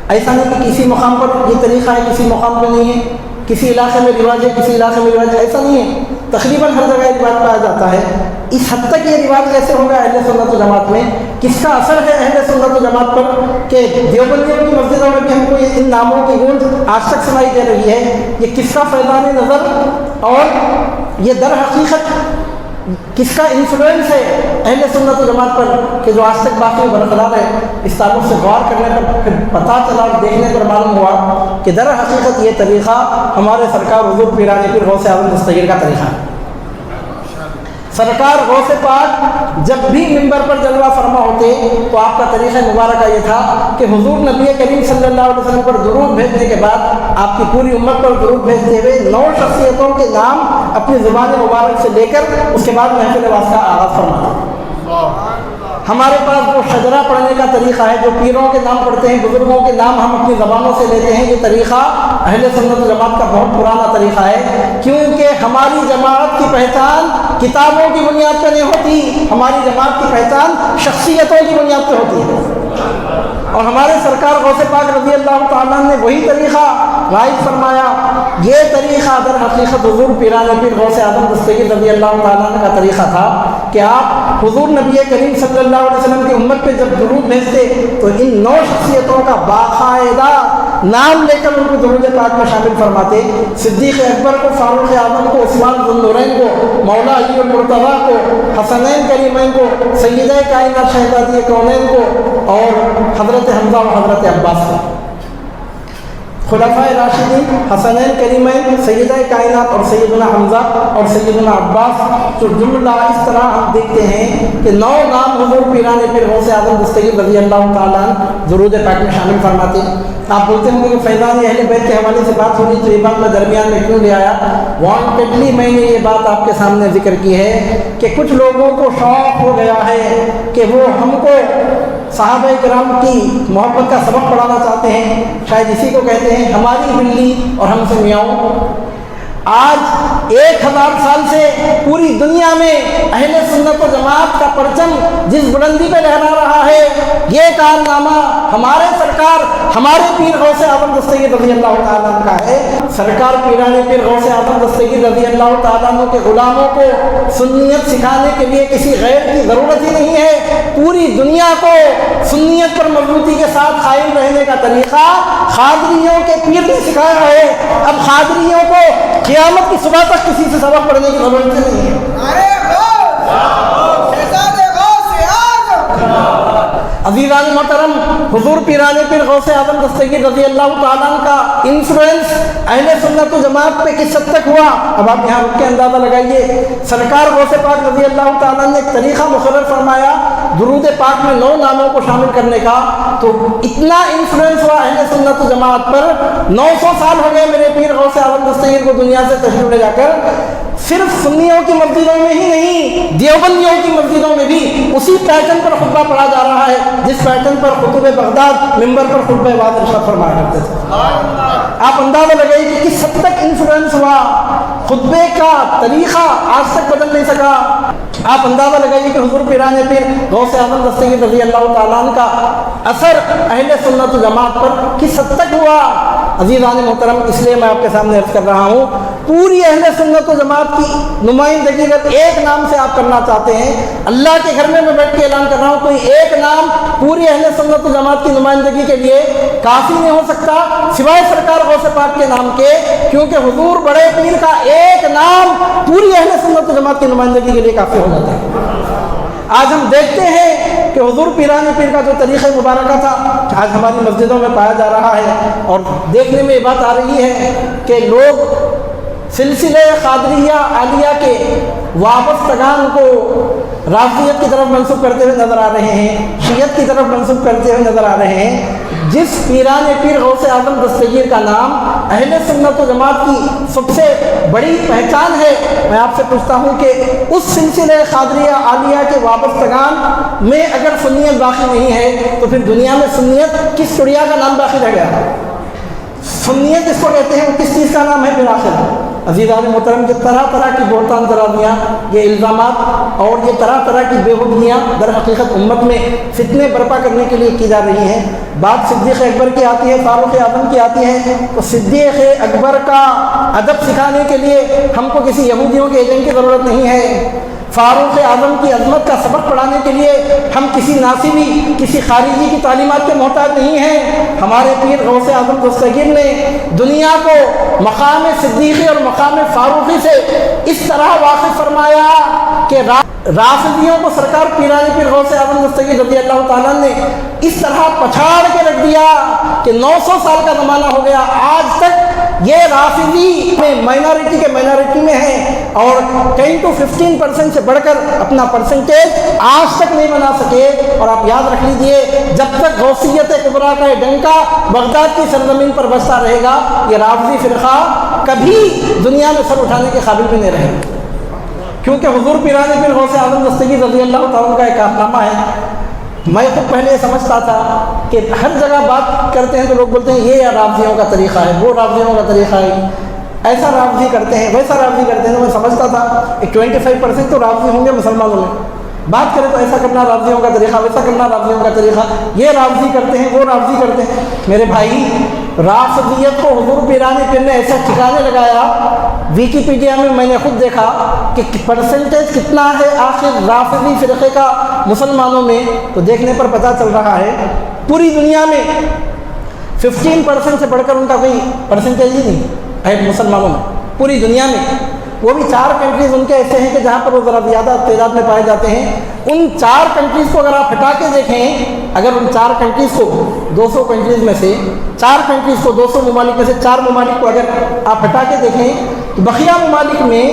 ایسا نہیں کہ کسی مقام پر یہ طریقہ ہے، کسی مقام پہ نہیں ہے، کسی علاقے میں رواج ہے، کسی علاقے میں رواج ہے، ایسا نہیں ہے، تقریباً ہر جگہ رواج پایا جاتا ہے۔ اس حد تک یہ رواج کیسے ہوگا اہل سنت و جماعت میں کس کا اثر ہے اہل سنت و جماعت پر کہ دیوبندیوں کی مسجدوں میں بھی ہم کو ان ناموں کی گونج آج تک سنائی دے رہی ہے؟ یہ کس کا فیضان نظر اور یہ در حقیقت کس کا انفلوئنس ہے اہل سنت و جماعت پر کہ جو آج تک باقی برقرار ہے؟ اس تعلق سے غور کرنے پر پھر پتہ چلا، دیکھنے پر معلوم ہوا کہ در حقیقت یہ طریقہ ہمارے سرکار حضور پیران پیر غوث اعظم دستگیر کا طریقہ ہے۔ سرکار غوث پاک جب بھی منبر پر جلوہ فرما ہوتے تو آپ کا طریقہ مبارکہ یہ تھا کہ حضور نبی کریم صلی اللہ علیہ وسلم پر درود بھیجنے کے بعد آپ کی پوری امت پر درود بھیجتے ہوئے 9 شخصیتوں کے نام اپنی زبان مبارک سے لے کر اس کے بعد محفل وعظ کا آغاز فرماتے۔ ہمارے پاس وہ شجرہ پڑھنے کا طریقہ ہے، جو پیروں کے نام پڑھتے ہیں، بزرگوں کے نام ہم اپنی زبانوں سے لیتے ہیں، یہ طریقہ اہل سنت و جماعت کا بہت پرانا طریقہ ہے، کیونکہ ہماری جماعت کی پہچان کتابوں کی بنیاد پہ نہیں ہوتی، ہماری جماعت کی پہچان شخصیتوں کی بنیاد پہ ہوتی ہے۔ اور ہمارے سرکار غوث پاک رضی اللہ تعالیٰ نے وہی طریقہ رائج فرمایا۔ یہ طریقہ در حقیقت حضور پیران پیر غوث اعظم دستگیر رضی اللہ تعالیٰ کا طریقہ تھا کہ آپ حضور نبی کریم صلی اللہ علیہ وسلم کی امت پہ جب درود بھیجتے تو ان 9 شخصیتوں کا باقاعدہ نام لے کر ان کو درود پاک میں شامل فرماتے۔ صدیق اکبر کو، فاروق اعظم کو، عثمان ذو النورین کو، مولا علی المرتضیٰ کو، حسنین کریمین کو، سیدہ کائنات شہزادی کونین کو، اور حضرت حمزہ اور حضرت عباس کو۔ خلفائے راشدین، حسنین کریمین، سیدہ کائنات اور سیدنا حمزہ اور سیدنا عباس، جو جملہ اس طرح ہم دیکھتے ہیں کہ 9 نام حضور پیران پیر غوث اعظم دستگیر رضی اللہ تعالیٰ درود پاک میں شامل فرماتے۔ آپ بولتے ہوں گے کہ فیضان اہل بیت کے حوالے سے بات ہوئی تو یہ بات میں درمیان میں کیوں لے آیا؟ وانٹیڈلی میں نے یہ بات آپ کے سامنے ذکر کی ہے کہ کچھ لوگوں کو شوق ہو گیا ہے کہ وہ ہم کو صحابہ کرام کی محبت کا سبق پڑھانا چاہتے ہیں، شاید اسی کو کہتے ہیں ہماری بلی اور ہم سے میاؤں۔ آج 1000 سال سے پوری دنیا میں اہل سنت و جماعت کا پرچم جس بلندی پہ لہرا رہا ہے، یہ کارنامہ ہمارے سرکار ہمارے پیر غوث اعظم دستگیر رضی اللہ تعالیٰ کا ہے۔ سرکار پیران پیر غوث اعظم دستگیر رضی اللہ تعالیٰ کے غلاموں کو سنیت سکھانے کے لیے کسی غیر کی ضرورت ہی نہیں ہے۔ پوری دنیا کو سنیت پر مضبوطی کے ساتھ قائم رہنے کا طریقہ قادریوں کے پیر نے سکھایا ہے۔ اب قادریوں کو قیامت کی صبح تک کسی سے سبق پڑھنے کی ضرورت نہیں ہے۔ عزیزان محترم، حضور پیران پیر غوث اعظم دستگیر رضی اللہ تعالیٰ کا انفلوئنس اہل سنت و جماعت پہ کس حد تک ہوا؟ اب آپ یہاں رک کے اندازہ لگائیے۔ سرکار غوث پاک رضی اللہ تعالیٰ نے ایک طریقہ مقرر فرمایا درود پاک میں 9 ناموں کو شامل کرنے کا، تو اتنا انفلوئنس ہوا اہل سنت و جماعت پر۔ 900 سال ہو گئے میرے پیر غوث اعظم دستگیر کو دنیا سے تشریف لے جا کر، صرف سنیوں کی مسجدوں میں ہی نہیں، دیوبندیوں کی مسجدوں میں بھی اسی پیٹرن پر خطبہ پڑھا جا رہا ہے جس پیٹرن پر خطوب بغداد منبر پر خطبہ وعظ ارشاد فرمایا کرتے تھے۔ آپ اندازہ لگائیے کہ کس حد تک انفلوئنس ہوا، خطبے کا طریقہ آج تک بدل نہیں سکا۔ آپ اندازہ لگائیے کہ حضور پیران پیر غوث اعظم دستگیر رضی اللہ تعالیٰ عنہ کا اثر اہل سنت و جماعت پر کس حد تک ہوا۔ عزیزان محترم، اس لیے میں آپ کے سامنے عرض کر رہا ہوں، پوری اہل سنت و جماعت کی نمائندگی اگر ایک نام سے آپ کرنا چاہتے ہیں، اللہ کے گھر میں بیٹھ کے اعلان کر رہا ہوں، کوئی ایک نام پوری اہل سنت و جماعت کی نمائندگی کے لیے کافی نہیں ہو سکتا سوائے سرکار غوث پاک کے نام کے، کیونکہ حضور بڑے پیر کا ایک نام پوری اہل سنت و جماعت کی نمائندگی کے لیے کافی ہو جاتا ہے۔ آج ہم دیکھتے ہیں کہ حضور پیران پیر کا جو طریقہ مبارکہ تھا آج ہماری مسجدوں میں پایا جا رہا ہے، اور دیکھنے میں یہ بات آ رہی ہے کہ لوگ سلسلے قادریہ عالیہ کے وابستگان کو رافضیت کی طرف منسوب کرتے ہوئے نظر آ رہے ہیں، شیعت کی طرف منسوب کرتے ہوئے نظر آ رہے ہیں۔ جس پیران پیر غوث اعظم دستگیر کا نام اہل سنت و جماعت کی سب سے بڑی پہچان ہے، میں آپ سے پوچھتا ہوں کہ اس سلسلے قادریہ عالیہ کے وابستگان میں اگر سنیت باقی نہیں ہے تو پھر دنیا میں سنیت کس چڑیا کا نام باقی رہ گیا؟ سنیت اس کو کہتے ہیں، کس چیز کا نام ہے پھر آخر؟ عزیزان محترم، یہ طرح طرح کی بہتان درازیاں، یہ الزامات اور یہ طرح طرح کی بےہودگیاں در حقیقت امت میں فتنے برپا کرنے کے لیے کی جا رہی ہیں۔ بات صدیق اکبر کی آتی ہے، فاروق اعظم کی آتی ہے، تو صدیق اکبر کا ادب سکھانے کے لیے ہم کو کسی یہودیوں کے ایجنٹ کی ضرورت نہیں ہے۔ فاروق اعظم کی عظمت کا سبق پڑھانے کے لیے ہم کسی ناصبی کسی خارجی کی تعلیمات کے محتاج نہیں ہیں۔ ہمارے پیر غوث اعظم دستگیر نے دنیا کو مقام صدیقی اور مقام فاروقی سے اس طرح واقف فرمایا کہ رافضیوں کو سرکار پیرانی پیر غوث اعظم دستگیر رضی اللہ تعالیٰ نے اس طرح پچھاڑ کے رکھ دیا کہ 900 سال کا زمانہ ہو گیا، آج تک یہ رافضی میں مائنورٹی کے مائنورٹی میں ہیں اور 10 to 15% سے بڑھ کر اپنا پرسنٹیج آج تک نہیں بنا سکے۔ اور آپ یاد رکھ لیجئے، جب تک غوثیت کبریٰ کا ڈنکا بغداد کی سرزمین پر بجتا رہے گا، یہ رافضی فرقہ کبھی دنیا میں سر اٹھانے کے قابل بھی نہیں رہے گا، کیونکہ حضور پیرانی پیر غوث اعظم دستگیر رضی اللہ تعالیٰ کا ایک کارنامہ ہے۔ میں خود پہلے سمجھتا تھا کہ ہر جگہ بات کرتے ہیں تو لوگ بولتے ہیں یہ رافضیوں کا طریقہ ہے، وہ رافضیوں کا طریقہ ہے، ایسا رافضی کرتے ہیں، ویسا رافضی کرتے ہیں۔ تو میں سمجھتا تھا کہ 25% تو رافضی ہوں گے مسلمانوں میں، بات کریں تو ایسا کرنا رافضیوں کا طریقہ، ویسا کرنا رافضیوں کا طریقہ، یہ رافضی کرتے ہیں، وہ رافضی کرتے ہیں۔ میرے بھائی، رافضیت کو حضور پیرانی پیر نے ایسا ٹھکانے لگایا، ویکیپیڈیا میں میں نے خود دیکھا کہ پرسنٹیج کتنا ہے آخر رافضی فرقے کا مسلمانوں میں، تو دیکھنے پر پتہ چل رہا ہے پوری دنیا میں 15% سے بڑھ کر ان کا کوئی پرسنٹیج ہی نہیں ہے مسلمانوں میں، پوری دنیا میں۔ وہ بھی 4 کنٹریز ان کے ایسے ہیں کہ جہاں پر وہ ذرا زیادہ تعداد میں پائے جاتے ہیں۔ ان 4 کنٹریز کو اگر آپ ہٹا کے دیکھیں، اگر ان 4 کنٹریز کو 200 کنٹریز میں سے 4 کنٹریز کو 200 ممالک میں سے 4 ممالک کو اگر آپ ہٹا کے دیکھیں تو بقیہ ممالک میں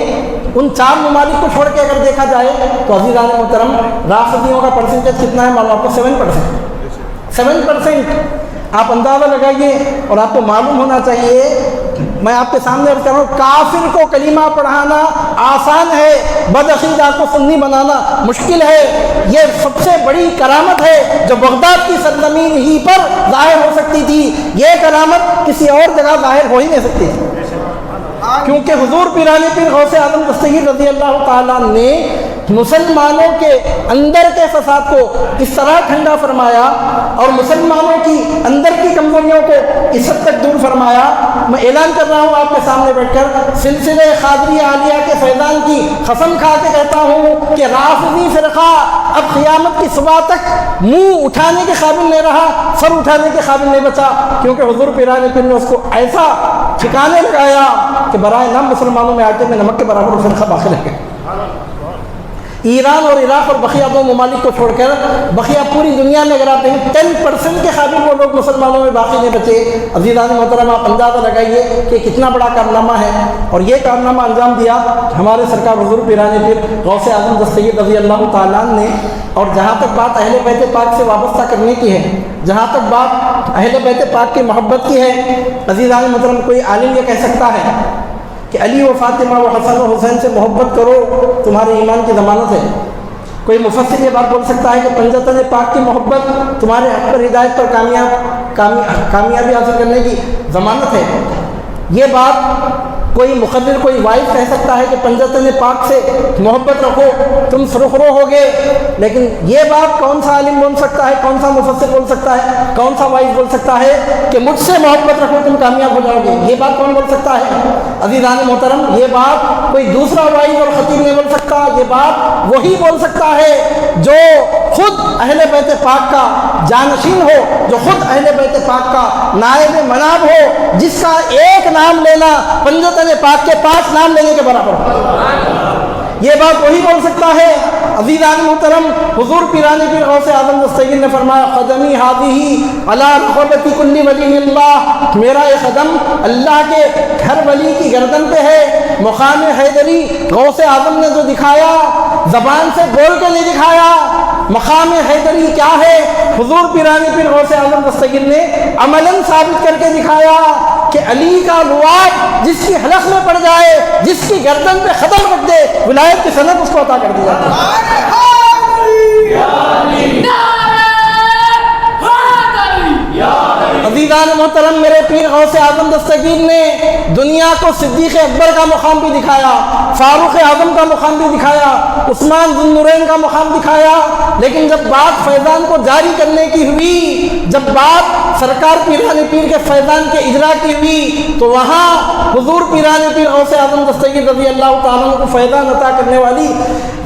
ان 4 ممالک کو چھوڑ کے اگر دیکھا جائے تو عزیزان محترم رافضیوں کا پرسنٹیج کتنا ہے معلوم آپ کو؟ 7%۔ آپ اندازہ لگائیے، اور آپ کو معلوم ہونا چاہیے، میں آپ کے سامنے عرض کر رہا ہوں، کافر کو کلمہ پڑھانا آسان ہے، بدعقیدہ کو سنی بنانا مشکل ہے۔ یہ سب سے بڑی کرامت ہے جو بغداد کی سرزمین ہی پر ظاہر ہو سکتی تھی، یہ کرامت کسی اور جگہ ظاہر ہو ہی نہیں سکتی تھی، کیونکہ حضور پیرانی پیر غوث اعظم دستگیر رضی اللہ تعالیٰ نے مسلمانوں کے اندر کے فساد کو اس طرح ٹھنڈا فرمایا اور مسلمانوں کی اندر کی کمزوریوں کو اس حد تک دور فرمایا۔ میں اعلان کر رہا ہوں آپ کے سامنے بیٹھ کر، سلسلہ قادری عالیہ کے فیضان کی قسم کھا کے کہتا ہوں کہ رافضی فرقہ اب قیامت کی صبح تک منہ اٹھانے کے قابل نہیں رہا، سر اٹھانے کے قابل نہیں بچا، کیونکہ حضور پیرانی پیر نے اس کو ایسا ٹھکانے لگایا کہ برائے نام مسلمانوں میں آٹے میں نمک کے برابر فرقہ داخل ہے۔ ایران اور عراق اور بقیہ 2 ممالک کو چھوڑ کر بقیہ پوری دنیا میں اگر آپ دیکھیں 10% کے قابل وہ لوگ مسلمانوں میں باقی نہیں بچے۔ عزیزان محترم، آپ اندازہ لگائیے کہ کتنا بڑا کارنامہ ہے، اور یہ کارنامہ انجام دیا ہمارے سرکار حضور پیرانی پیر غوث اعظم دستگیر رضی اللہ تعالیٰ نے۔ اور جہاں تک بات اہل بیت پاک سے وابستہ کرنے کی ہے، جہاں تک بات اہل بیت پاک کی محبت کی ہے، عزیزان محترم، کوئی عالم یہ کہہ سکتا ہے کہ علی و فاطمہ و حسن و حسین سے محبت کرو تمہارے ایمان کی ضمانت ہے؟ کوئی مفسر یہ بات بول سکتا ہے کہ پنجتن پاک کی محبت تمہارے حق پر ہدایت پر کامیابی حاصل کرنے کی ضمانت ہے؟ یہ بات کوئی مقرر، کوئی وائز کہہ سکتا ہے کہ پنجتن پاک سے محبت رکھو تم سرخرو ہوگے، لیکن یہ بات کون سا عالم بول سکتا ہے، کون سا مفسر بول سکتا ہے، کون سا وائز بول سکتا ہے کہ مجھ سے محبت رکھو تم کامیاب ہو جاؤ گے؟ یہ بات کون بول سکتا ہے؟ عزیزان محترم، یہ بات کوئی دوسرا وائز اور خطیب نہیں بول سکتا، یہ بات وہی بول سکتا ہے جو خود اہل بیت پاک کا جانشین ہو، جو خود اہل بیت پاک کا نائب مناب ہو، جس کا ایک نام لینا پنجتن پاک کے 5 نام لینے کے برابر ہو۔ یہ بات وہی بول سکتا ہے۔ عزیزان محترم، حضور پیرانی پیر غوث اعظم دستگیر نے فرمایا قدمی ہادی علی رقبۃ کل ولی اللہ، میرا یہ قدم اللہ کے ہر ولی کی گردن پہ ہے۔ مقام حیدری غوث اعظم نے جو دکھایا زبان سے بول کے نہیں دکھایا۔ مقام حیدری کیا ہے؟ حضور پیرانی پیر غوث اعظم دستگیر نے عملاً ثابت کر کے دکھایا کہ علی کا لواط جس کی حلق میں پڑ جائے، جس کی گردن پہ خدم رکھ دے، ولایت کی سند اس کو عطا کر دی جاتی ہے۔ عزیزان محترم، میرے پیر غوث اعظم دستگیر نے دنیا کو صدیق اکبر کا مقام بھی دکھایا، فاروق اعظم کا مقام بھی دکھایا، عثمان ذو النورین کا مقام دکھایا، لیکن جب بات فیضان کو جاری کرنے کی ہوئی، جب بات سرکار پیران پیر کے فیضان کے اجرا کی ہوئی تو وہاں حضور پیران پیر غوث اعظم دستگیر رضی اللہ تعالیٰ عنہ کو فیضان عطا کرنے والی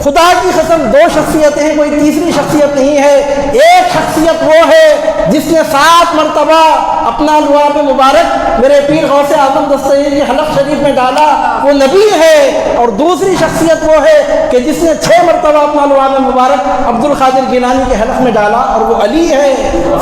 خدا کی قسم 2 شخصیتیں ہیں، کوئی تیسری شخصیت نہیں ہے۔ ایک شخصیت وہ ہے جس نے 7 مرتبہ اپنا لعاب مبارک میرے پیر غوث اعظم دستگیر کی حلق شریف میں ڈالا، وہ نبی ہے۔ اور دوسری شخصیت وہ ہے کہ جس نے 6 مرتبہ اپنا لعاب مبارک عبد القادر گیلانی کے حلق میں ڈالا، اور وہ علی ہے۔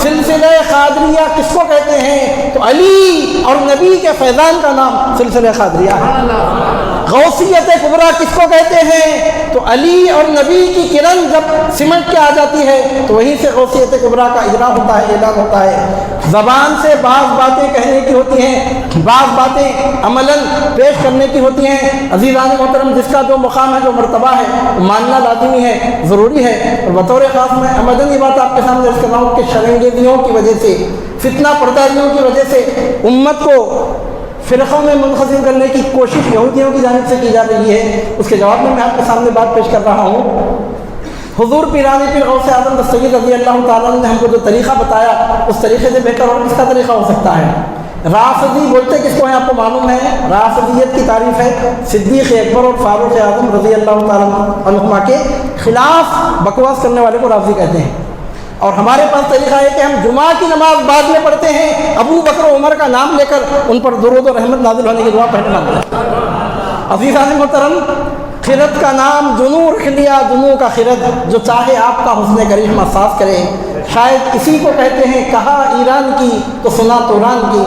سلسلہ قادریہ کس کو کہتے ہیں؟ تو علی اور نبی کے فیضان کا نام سلسلہ قادریہ ہے۔ غوثیت کبریٰ کس کو کہتے ہیں؟ تو علی اور نبی کی کرن جب سمٹ کے آ جاتی ہے تو وہیں سے غوثیت کبریٰ کا اجرا ہوتا ہے، اعلان ہوتا ہے۔ زبان سے بعض باتیں کہنے کی ہوتی ہیں، بعض باتیں عملاً پیش کرنے کی ہوتی ہیں۔ عزیزان محترم، جس کا جو مقام ہے، جو مرتبہ ہے، ماننا لازمی ہے، ضروری ہے۔ اور بطور خاص میں عمدن یہ بات آپ کے سامنے عرض کر رہا ہوں کہ شرنگیزیوں کی وجہ سے، فتنہ پردازیوں کی وجہ سے امت کو فرقوں میں منقسم کرنے کی کوشش یہودیوں کی جانب سے کی جا رہی ہے۔ اس کے جواب میں آپ کے سامنے بات پیش کر رہا ہوں۔ حضور پیران پیر غوث اعظم دستگیر رضی اللہ تعالیٰ نے ہم کو جو طریقہ بتایا، اس طریقے سے بہتر اور کس کا طریقہ ہو سکتا ہے؟ رافضی بولتے کس کو ہیں؟ آپ کو معلوم ہے، رافضیت کی تعریف ہے صدیق اکبر اور فاروق اعظم رضی اللہ تعالیٰ عنہما کے خلاف بکواس کرنے والے کو رافضی کہتے ہیں۔ اور ہمارے پاس طریقہ ہے کہ ہم جمعہ کی نماز بعد میں پڑھتے ہیں، ابو بکر و عمر کا نام لے کر ان پر درود و رحمت نازل ہونے کی دعا پہلے مانگتے ہیں۔ عزیزان محترم، خرد کا نام جنو رکھ لیا، جنو کا خرد، جو چاہے آپ کا حسن کریم احساس کرے۔ شاید اسی کو کہتے ہیں کہا ایران کی تو سنا توران کی،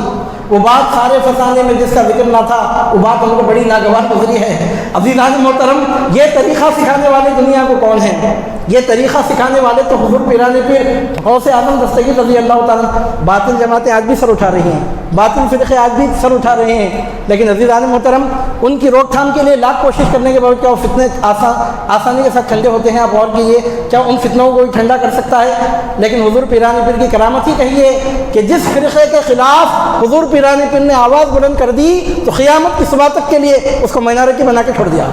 وہ بات سارے فسانے میں جس کا ذکر نہ تھا، وہ بات ہم کو بڑی ناگوار گزری ہے۔ عزیزان محترم، یہ طریقہ سکھانے والے دنیا کو کون ہیں؟ یہ طریقہ سکھانے والے تو حضور پیران پیر غوث اعظم دستگیر رضی اللہ تعالیٰ۔ باطل جماعتیں آج بھی سر اٹھا رہی ہیں، باطل فرقے آج بھی سر اٹھا رہے ہیں، لیکن عزیزان محترم، ان کی روک تھام کے لیے لاکھ کوشش کرنے کے بعد کیا وہ فتنے آسانی کے ساتھ ٹھنڈے ہوتے ہیں؟ آپ غور کیجیے، کیا ان فتنوں کو کوئی ٹھنڈا کر سکتا ہے؟ لیکن حضور پیران پیر کی کرامت ہی کہیے کہ جس فرقے کے خلاف حضور پیران پیر نے آواز بلند کر دی تو قیامت کی صبح تک کے لیے اس کو مینارکی بنا کے چھوڑ دیا۔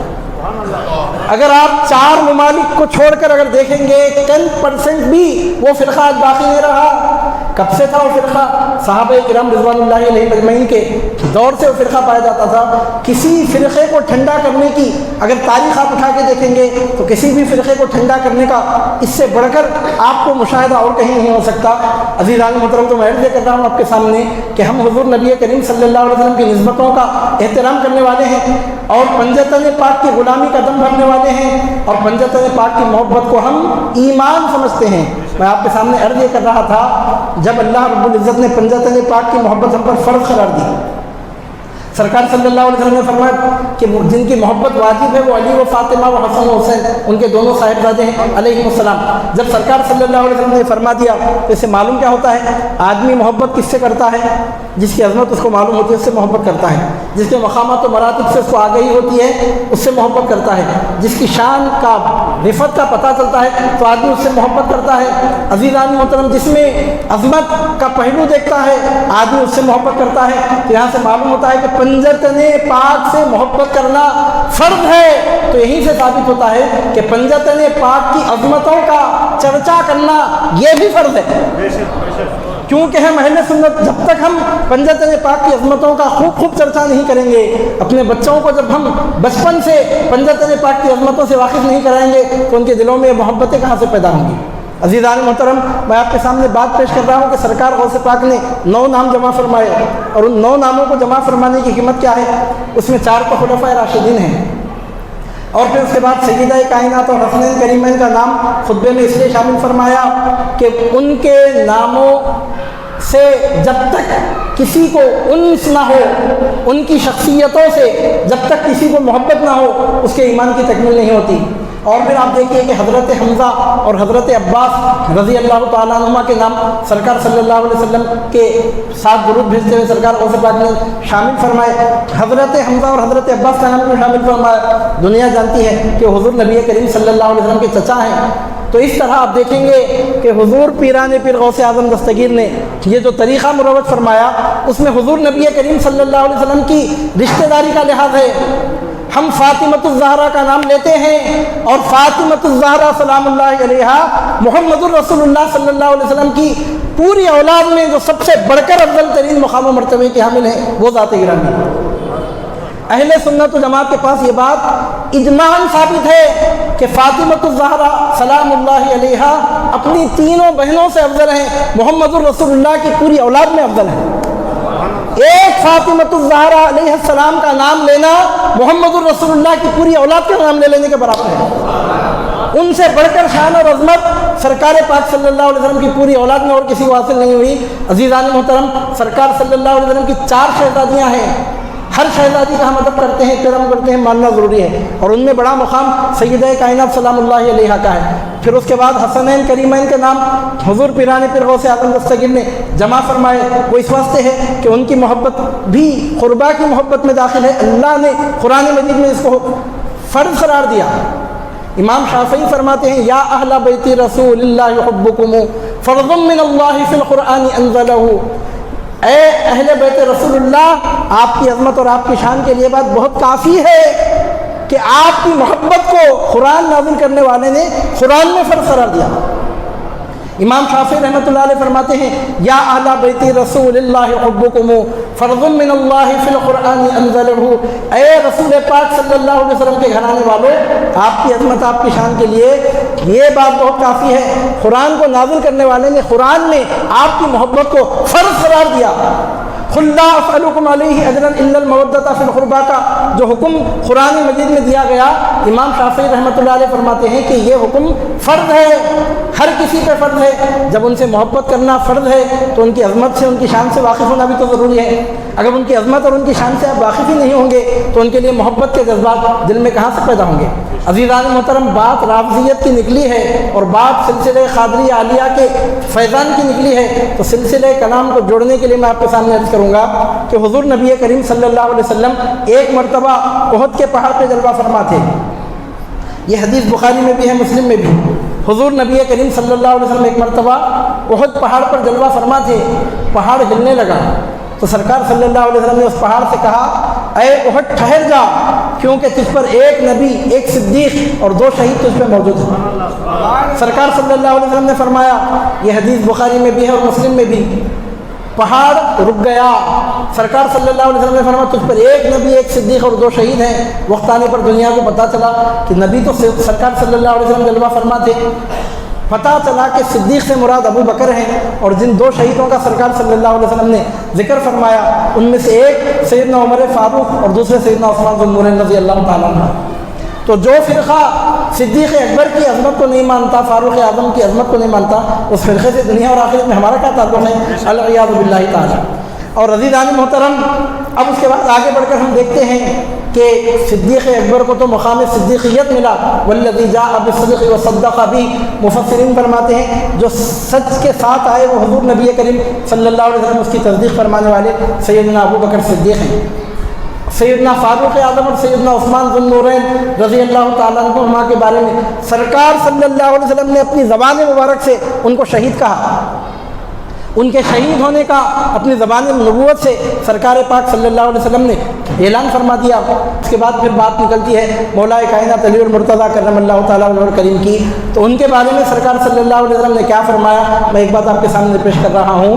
اگر آپ 4 ممالک کو چھوڑ کر اگر دیکھیں گے 10% بھی وہ فرقہ آج باقی نہیں رہا۔ کب سے تھا وہ فرقہ؟ صحابہ کرام رضوان اللہ علیہ اجمعین کے دور سے وہ فرقہ پایا جاتا تھا۔ کسی فرقے کو ٹھنڈا کرنے کی اگر تاریخ آپ اٹھا کے دیکھیں گے تو کسی بھی فرقے کو ٹھنڈا کرنے کا اس سے بڑھ کر آپ کو مشاہدہ اور کہیں نہیں ہو سکتا۔ عزیزان محترم، تو میں عرض کر رہا ہوں آپ کے سامنے کہ ہم حضور نبی کریم صلی اللہ علیہ وسلم کی نسبتوں کا احترام کرنے والے ہیں اور پنجتن پاک کی غلامی کا دم بھرنے والے ہیں، اور پنجتن پاک کی محبت کو ہم ایمان سمجھتے ہیں۔ میں آپ کے سامنے عرض یہ کر رہا تھا، جب اللہ رب العزت نے پنجتن پاک کی محبت ہم پر فرض قرار دی، سرکار صلی اللہ علیہ وسلم نے فرمایا کہ جن کی محبت واجب ہے وہ علی و فاطمہ و حسن و حسین، ان کے دونوں صاحبزادے ہیں علیہ السلام۔ جب سرکار صلی اللہ علیہ وسلم نے فرما دیا تو اس سے معلوم کیا ہوتا ہے؟ آدمی محبت کس سے کرتا ہے؟ جس کی عظمت اس کو معلوم ہوتی ہے اس سے محبت کرتا ہے، جس کے مقامات و مراتب سے اس کو آگہی ہوتی ہے اس سے محبت کرتا ہے، جس کی شان کا رفت کا پتہ چلتا ہے تو آدمی اس سے محبت کرتا ہے۔ عزیزان محترم، جس میں عظمت کا پہلو دیکھتا ہے آدمی اس سے محبت کرتا ہے۔ تو یہاں سے معلوم ہوتا ہے کہ پنجتن پاک سے محبت کرنا فرض ہے، تو یہیں سے ثابت ہوتا ہے کہ پنجتن پاک کی عظمتوں کا چرچا کرنا یہ بھی فرض ہے، کیونکہ ہم اہل سنت جب تک ہم پنجتن پاک کی عظمتوں کا خوب چرچا نہیں کریں گے، اپنے بچوں کو جب ہم بچپن سے پنجتن پاک کی عظمتوں سے واقف نہیں کرائیں گے تو ان کے دلوں میں محبتیں کہاں سے پیدا ہوں گی؟ عزیزان محترم، میں آپ کے سامنے بات پیش کر رہا ہوں کہ سرکار غوث پاک نے 9 نام جمع فرمائے، اور ان 9 ناموں کو جمع فرمانے کی حکمت کیا ہے؟ اس میں 4 تو خلفائے راشدین ہیں، اور پھر اس کے بعد سیدہ کائنات اور حسنین کریمین کا نام خطبے میں اس لیے شامل فرمایا کہ ان کے ناموں سے جب تک کسی کو انس نہ ہو، ان کی شخصیتوں سے جب تک کسی کو محبت نہ ہو، اس کے ایمان کی تکمیل نہیں ہوتی۔ اور پھر آپ دیکھیے کہ حضرت حمزہ اور حضرت عباس رضی اللہ تعالیٰ عنہما کے نام سرکار صلی اللہ علیہ وسلم کے ساتھ درود بھیجتے ہوئے سرکار غوث پاک نے شامل فرمائے۔ حضرت حمزہ اور حضرت عباس کا نام بھی شامل فرمایا۔ دنیا جانتی ہے کہ حضور نبی کریم صلی اللہ علیہ وسلم کے چچا ہیں۔ تو اس طرح آپ دیکھیں گے کہ حضور پیران پیر غوث اعظم دستگیر نے یہ جو طریقہ مروت فرمایا، اس میں حضور نبی کریم صلی اللہ علیہ وسلم کی رشتہ داری کا لحاظ ہے، ہم فاطمۃ الزہرا کا نام لیتے ہیں، اور فاطمۃ الزہرا سلام اللہ علیہا محمد الرسول اللہ صلی اللہ علیہ وسلم کی پوری اولاد میں جو سب سے بڑھ کر افضل ترین مقام و مرتبے کے حامل ہیں وہ ذات گرامی ہے۔ اہل سنت و جماعت کے پاس یہ بات اجماعاً ثابت ہے کہ فاطمۃ الزہرا سلام اللہ علیہا اپنی تینوں بہنوں سے افضل ہیں، محمد الرسول اللہ کی پوری اولاد میں افضل ہیں۔ ایک فاطمۃ الزہرا علیہ السلام کا نام لینا محمد الرسول اللہ کی پوری اولاد کا نام لے لینے کے برابر ہے۔ ان سے بڑھ کر شان اور عظمت سرکار پاک صلی اللہ علیہ وسلم کی پوری اولاد میں اور کسی کو حاصل نہیں ہوئی۔ عزیزان محترم، سرکار صلی اللہ علیہ وسلم کی 4 شہزادیاں ہیں، ہر شہزادی کا ہم ادب کرتے ہیں، کرم کرتے ہیں، ماننا ضروری ہے، اور ان میں بڑا مقام سیدہ کائنات سلام اللہ علیہا کا ہے۔ پھر اس کے بعد حسنین کریمین کے نام حضور پیران پیر غوث اعظم دستگیر نے جمع فرمائے، وہ اس واسطے ہے کہ ان کی محبت بھی قربا کی محبت میں داخل ہے۔ اللہ نے قرآن مجید میں اس کو فرض قرار دیا۔ امام شافعی فرماتے ہیں، یا اہل بیت رسول اللہ حبکم فرض من اللہ فی القرآن انزلہ، اے اہل بیت رسول اللہ، آپ کی عظمت اور آپ کی شان کے لیے بات بہت کافی ہے کہ آپ کی محبت کو قرآن نازل کرنے والے نے قرآن میں فرض قرار دیا۔ امام شافعی رحمۃ اللہ علیہ فرماتے ہیں، یا اہل بیت رسول اللہ حبکم فرض من اللہ فی القرآن انزلہ، اے رسول پاک صلی اللہ علیہ وسلم کے گھرانے والوں، آپ کی عظمت آپ کی شان کے لیے یہ بات بہت کافی ہے، قرآن کو نازل کرنے والے نے قرآن میں آپ کی محبت کو فرض قرار دیا۔ قل لا اسألکم علیہ اجرا الا المودۃ فی القربیٰ کا جو حکم قرآن مجید میں دیا گیا، امام شافعی رحمۃ اللہ علیہ فرماتے ہیں کہ یہ حکم فرض ہے، ہر کسی پہ فرض ہے۔ جب ان سے محبت کرنا فرض ہے تو ان کی عظمت سے، ان کی شان سے واقف ہونا بھی تو ضروری ہے۔ اگر ان کی عظمت اور ان کی شان سے آپ واقف ہی نہیں ہوں گے تو ان کے لیے محبت کے جذبات دل میں کہاں سے پیدا ہوں گے؟ عزیزان محترم، بات رافضیت کی نکلی ہے اور بات سلسلہ قادریہ عالیہ کے فیضان کی نکلی ہے، تو سلسلہ کلام کو جوڑنے کے لیے میں آپ کے سامنے عرض کروں گا کہ حضور نبی کریم صلی اللہ علیہ وسلم ایک مرتبہ احد کے پہاڑ پہ جلوہ فرما تھے۔ یہ حدیث بخاری میں بھی ہے، مسلم میں بھی۔ حضور نبی کریم صلی اللہ علیہ وسلم ایک مرتبہ احد پہاڑ پر جلوہ فرما تھے، پہاڑ ہلنے لگا تو سرکار صلی اللہ علیہ وسلم نے اس پہاڑ سے کہا، اے احد ٹھہر جا، کیونکہ تجھ پر ایک نبی، ایک صدیق اور 2 شہید تجھ پہ موجود ہیں۔ سرکار صلی اللہ علیہ وسلم نے فرمایا، یہ حدیث بخاری میں بھی ہے اور مسلم میں بھی، پہاڑ رک گیا۔ سرکار صلی اللہ علیہ وسلم نے فرمایا، تجھ پر ایک نبی، ایک صدیق اور 2 شہید ہیں۔ وقت آنے پر دنیا کو پتہ چلا کہ نبی تو سرکار صلی اللہ علیہ وسلم جلوہ فرما تھے، پتہ چلا کہ صدیق سے مراد ابو بکر ہیں، اور جن 2 شہیدوں کا سرکار صلی اللہ علیہ وسلم نے ذکر فرمایا ان میں سے ایک سیدنا عمر فاروق اور دوسرے سیدنا عثمان ذو النورین رضی اللہ تعالیٰ عنہ۔ تو جو فرقہ صدیق اکبر کی عظمت کو نہیں مانتا، فاروق اعظم کی عظمت کو نہیں مانتا، اس فرقے سے دنیا اور آخرت میں ہمارا کیا تعلق ہے؟ العیاذ باللہ تعالیٰ۔ اور عزیزان محترم، اب اس کے بعد آگے بڑھ کر ہم دیکھتے ہیں کہ صدیق اکبر کو تو مقام صدیقیت ملا، والذی جاء بالصدق وصدق بہ، مفسرین فرماتے ہیں جو سچ کے ساتھ آئے وہ حضور نبی کریم صلی اللہ علیہ وسلم اس کی تصدیق فرمانے والے سیدنا ابو بکر صدیق ہیں۔ سیدنا فاروق اعظم اور سیدنا عثمان ذو النورین رضی اللہ تعالیٰ عنہما کے بارے میں سرکار صلی اللہ علیہ وسلم نے اپنی زبان مبارک سے ان کو شہید کہا۔ ان کے شہید ہونے کا اپنی زبان نبوت سے سرکار پاک صلی اللہ علیہ وسلم نے اعلان فرما دیا۔ اس کے بعد پھر بات نکلتی ہے مولا کائنات علی المرتضیٰ کرم اللہ تعالیٰ عنہ کریم کی، تو ان کے بارے میں سرکار صلی اللہ علیہ وسلم نے کیا فرمایا، میں ایک بات آپ کے سامنے پیش کر رہا ہوں۔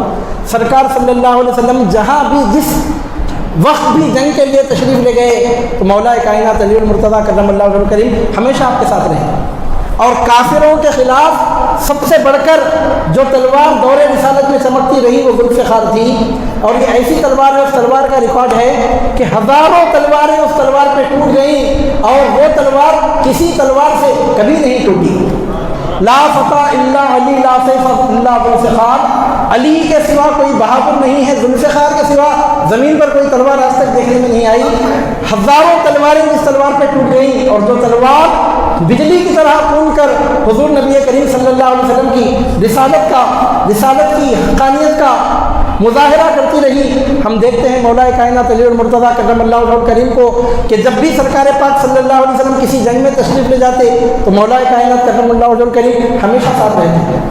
سرکار صلی اللہ علیہ وسلم جہاں بھی جس وقت بھی جنگ کے لیے تشریف لے گئے تو مولا کائنات علی المرتضیٰ کرم اللہ عنہ کریم ہمیشہ آپ کے ساتھ رہے، اور کافروں کے خلاف سب سے بڑھ کر جو تلوار دور رسالت میں چمکتی رہی وہ ذوالفقار تھی، اور یہ ایسی تلوار ہے، اس تلوار کا ریکارڈ ہے کہ ہزاروں تلواریں اس تلوار پہ ٹوٹ گئیں اور وہ تلوار کسی تلوار سے کبھی نہیں ٹوٹی۔ لا فتح الا علی، لا سیف الا ذوالفقار، علی کے سوا کوئی بہادر نہیں ہے، ذوالفقار کے سوا زمین پر کوئی تلوار آج تک دیکھنے میں نہیں آئی۔ ہزاروں تلواریں اس تلوار پہ ٹوٹ گئیں، اور جو تلوار بجلی کی طرح کون کر حضور نبی کریم صلی اللہ علیہ وسلم کی رسالت کی حقانیت کا مظاہرہ کرتی رہی۔ ہم دیکھتے ہیں مولا کائنات علی المرتضیٰ کرم اللہ وجہہ کریم کو کہ جب بھی سرکار پاک صلی اللہ علیہ وسلم کسی جنگ میں تشریف لے جاتے تو مولا کائنات کرم اللہ وجہہ کریم ہمیشہ ساتھ رہتے ہیں۔